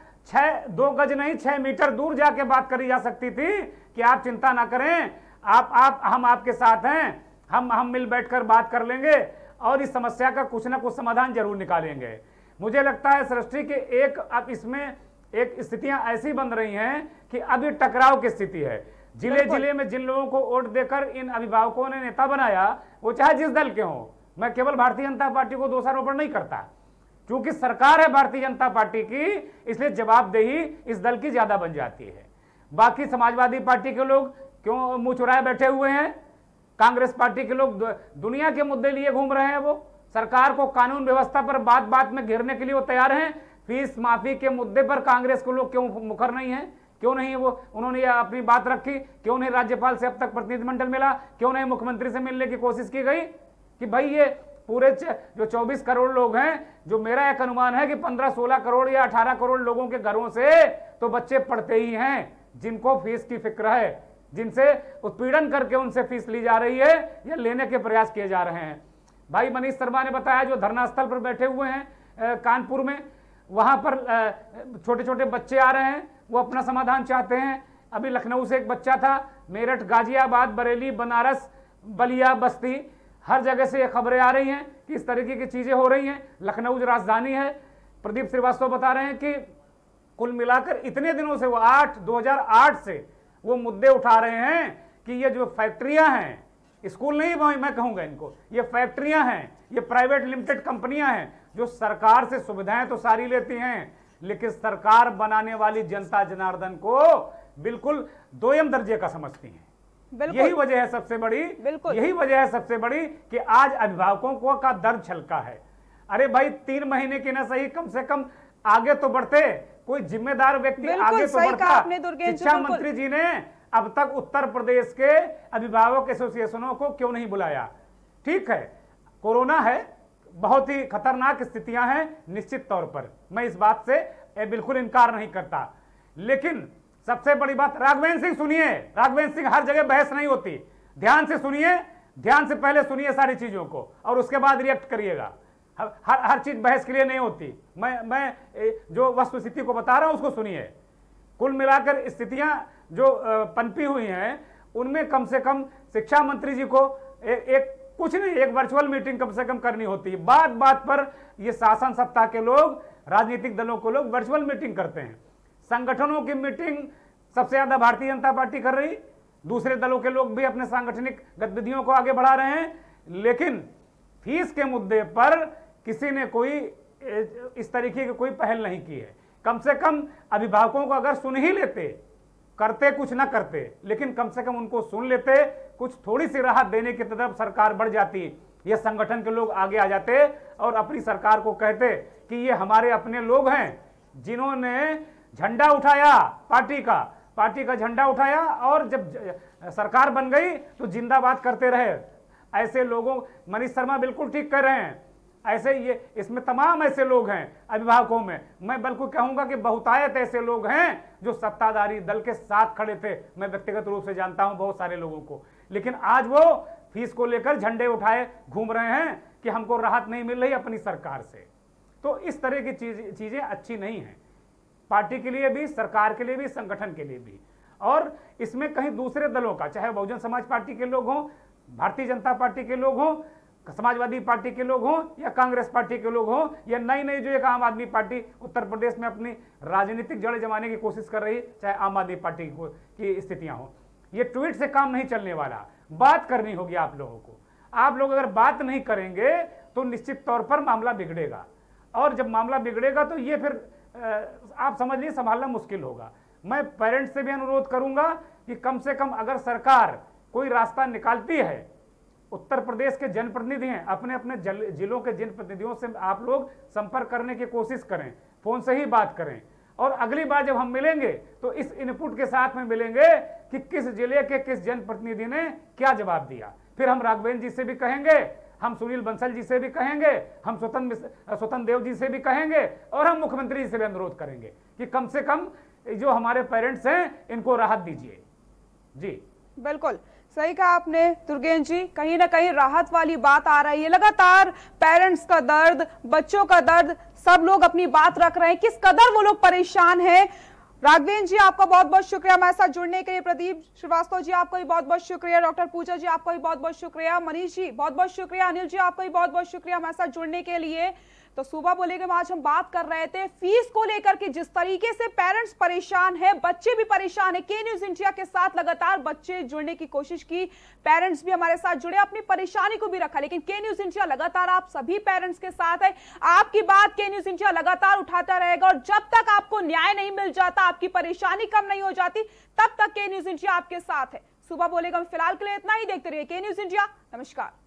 2 गज नहीं 6 मीटर दूर जाके बात करी जा सकती थी कि आप चिंता ना करें, हम आपके साथ हैं, हम मिल बैठकर बात कर लेंगे और इस समस्या का कुछ ना कुछ समाधान जरूर निकालेंगे। मुझे लगता है सृष्टि के अब इसमें एक स्थितियां ऐसी बन रही हैं कि अभी टकराव की स्थिति है। जिले में जिन लोगों को वोट देकर इन अभिभावकों ने नेता बनाया, वो चाहे जिस दल के हों, मैं केवल भारतीय जनता पार्टी को दोषारोपण नहीं करता, क्योंकि सरकार है भारतीय जनता पार्टी की, इसलिए जवाबदेही इस दल की ज्यादा बन जाती है। बाकी समाजवादी पार्टी के लोग क्यों मुंह चुराए बैठे हुए हैं? कांग्रेस पार्टी के लोग दुनिया के मुद्दे लिए घूम रहे हैं। वो सरकार को कानून व्यवस्था पर बात बात में घेरने के लिए वो तैयार हैं। फीस माफी के मुद्दे पर कांग्रेस के लोग क्यों मुखर नहीं है? क्यों नहीं वो उन्होंने अपनी बात रखी? क्यों नहीं राज्यपाल से अब तक प्रतिनिधिमंडल मिला? क्यों नहीं मुख्यमंत्री से मिलने की कोशिश की गई? कि भाई ये पूरे जो 24 करोड़ लोग हैं, जो मेरा एक अनुमान है कि 15-16 करोड़ या 18 करोड़ लोगों के घरों से तो बच्चे पढ़ते ही हैं, जिनको फीस की फिक्र है, जिनसे उत्पीड़न करके उनसे फीस ली जा रही है या लेने के प्रयास किए जा रहे हैं। भाई मनीष शर्मा ने बताया जो धरना स्थल पर बैठे हुए हैं कानपुर में, वहां पर छोटे छोटे बच्चे आ रहे हैं, वो अपना समाधान चाहते हैं। अभी लखनऊ से एक बच्चा था, मेरठ, गाजियाबाद, बरेली, बनारस, बलिया, बस्ती, हर जगह से ये खबरें आ रही हैं कि इस तरीके की चीजें हो रही हैं। लखनऊ जो राजधानी है, प्रदीप श्रीवास्तव बता रहे हैं कि कुल मिलाकर इतने दिनों से वो 2008 से वो मुद्दे उठा रहे हैं कि ये जो फैक्ट्रियां हैं, स्कूल नहीं मैं कहूंगा इनको, ये फैक्ट्रियां हैं, ये प्राइवेट लिमिटेड कंपनियां हैं जो सरकार से सुविधाएं तो सारी लेती हैं, लेकिन सरकार बनाने वाली जनता जनार्दन को बिल्कुल दोयम दर्जे का समझती हैं। यही वजह है सबसे बड़ी, यही वजह है सबसे बड़ी कि आज अभिभावकों को का दर्द छलका है। अरे भाई 3 महीने की ना सही, कम से कम आगे तो बढ़ते, कोई जिम्मेदार व्यक्ति आगे तो बढ़ता। शिक्षा मंत्री जी ने अब तक उत्तर प्रदेश के अभिभावक एसोसिएशनों को क्यों नहीं बुलाया? ठीक है, कोरोना है, बहुत ही खतरनाक स्थितियां हैं, निश्चित तौर पर मैं इस बात से बिल्कुल इनकार नहीं करता, लेकिन सबसे बड़ी बात, राघवेंद्र सिंह सुनिए, राघवेंद्र सिंह, हर जगह बहस नहीं होती, ध्यान से सुनिए, ध्यान से पहले सुनिए सारी चीजों को और उसके बाद रिएक्ट करिएगा। हर चीज बहस के लिए नहीं होती, मैं जो वस्तुस्थिति को बता रहा हूं उसको सुनिए। कुल मिलाकर स्थितियां जो पनपी हुई हैं उनमें कम से कम शिक्षा मंत्री जी को एक वर्चुअल मीटिंग कम से कम करनी होती है। बात बात पर ये शासन सत्ता के लोग, राजनीतिक दलों को लोग वर्चुअल मीटिंग करते हैं। संगठनों की मीटिंग सबसे ज्यादा भारतीय जनता पार्टी कर रही, दूसरे दलों के लोग भी अपने सांगठनिक गतिविधियों को आगे बढ़ा रहे हैं, लेकिन फीस के मुद्दे पर किसी ने कोई इस तरीके की कोई पहल नहीं की है। कम से कम अभिभावकों को अगर सुन ही लेते, करते कुछ ना करते, लेकिन कम से कम उनको सुन लेते, कुछ थोड़ी सी राहत देने की तरफ सरकार बढ़ जाती, ये संगठन के लोग आगे आ जाते और अपनी सरकार को कहते कि ये हमारे अपने लोग हैं जिन्होंने झंडा उठाया, पार्टी का झंडा उठाया और जब सरकार बन गई तो जिंदाबाद करते रहे। ऐसे लोगों, मनीष शर्मा बिल्कुल ठीक कर रहे हैं, ऐसे ये इसमें तमाम ऐसे लोग हैं अभिभावकों में, मैं बिल्कुल कहूंगा कि बहुतायत ऐसे लोग हैं जो सत्ताधारी दल के साथ खड़े थे। मैं व्यक्तिगत रूप से जानता हूं बहुत सारे लोगों को, लेकिन आज वो फीस को लेकर झंडे उठाए घूम रहे हैं कि हमको राहत नहीं मिल रही अपनी सरकार से। तो इस तरह की चीजें अच्छी नहीं है, पार्टी के लिए भी, सरकार के लिए भी, संगठन के लिए भी। और इसमें कहीं दूसरे दलों का, चाहे बहुजन समाज पार्टी के लोग हों, भारतीय जनता पार्टी के लोग हों, समाजवादी पार्टी के लोग हों या कांग्रेस पार्टी के लोग हों या नई जो एक आम आदमी पार्टी उत्तर प्रदेश में अपनी राजनीतिक जड़ जमाने की कोशिश कर रही, चाहे आम आदमी पार्टी की स्थितियां हों, ये ट्वीट से काम नहीं चलने वाला, बात करनी होगी आप लोगों को। आप लोग अगर बात नहीं करेंगे तो निश्चित तौर पर मामला बिगड़ेगा, और जब मामला बिगड़ेगा तो ये फिर आप समझ लीजिए संभालना मुश्किल होगा। मैं पेरेंट्स से भी अनुरोध करूंगा कि कम से कम अगर सरकार कोई रास्ता निकालती है, उत्तर प्रदेश के जनप्रतिनिधि हैं, अपने अपने जिलों के जनप्रतिनिधियों से आप लोग संपर्क करने की कोशिश करें, फोन से ही बात करें, और अगली बार जब हम मिलेंगे तो इस इनपुट के साथ में मिलेंगे कि किस जिले के किस जनप्रतिनिधि ने क्या जवाब दिया। फिर हम राघवेंद्र जी से भी कहेंगे, हम सुनील बंसल जी से भी कहेंगे, हम स्वतंत्र देव जी से भी कहेंगे, और हम मुख्यमंत्री जी से भी अनुरोध करेंगे कि कम से कम जो हमारे पेरेंट्स हैं इनको राहत दीजिए। जी बिल्कुल सही कहा आपने दुर्गेश जी, कहीं ना कहीं राहत वाली बात आ रही है। लगातार पेरेंट्स का दर्द, बच्चों का दर्द, सब लोग अपनी बात रख रहे हैं, किस कदर वो लोग परेशान हैं। राघवेंद्र जी आपका बहुत बहुत शुक्रिया हमारे साथ जुड़ने के लिए, प्रदीप श्रीवास्तव जी आपका भी बहुत बहुत शुक्रिया, डॉक्टर पूजा जी आपका भी बहुत बहुत शुक्रिया, मनीष जी बहुत बहुत शुक्रिया, अनिल जी आपका भी बहुत बहुत शुक्रिया हमारे साथ जुड़ने के लिए। तो सुबह बोलेंगे आज हम बात कर रहे थे फीस को लेकर के, जिस तरीके से पेरेंट्स परेशान है, बच्चे भी परेशान है। के न्यूज इंडिया के साथ लगातार बच्चे जुड़ने की कोशिश की, पेरेंट्स भी हमारे साथ जुड़े, अपनी परेशानी को भी रखा, लेकिन के न्यूज इंडिया लगातार आप सभी पेरेंट्स के साथ है। आपकी बात के न्यूज इंडिया लगातार उठाता रहेगा, और जब तक आपको न्याय नहीं मिल जाता, आपकी परेशानी कम नहीं हो जाती, तब तक के न्यूज इंडिया आपके साथ है। सुबह बोलेगा फिलहाल के लिए इतना ही, देखते रहिए के न्यूज इंडिया। नमस्कार।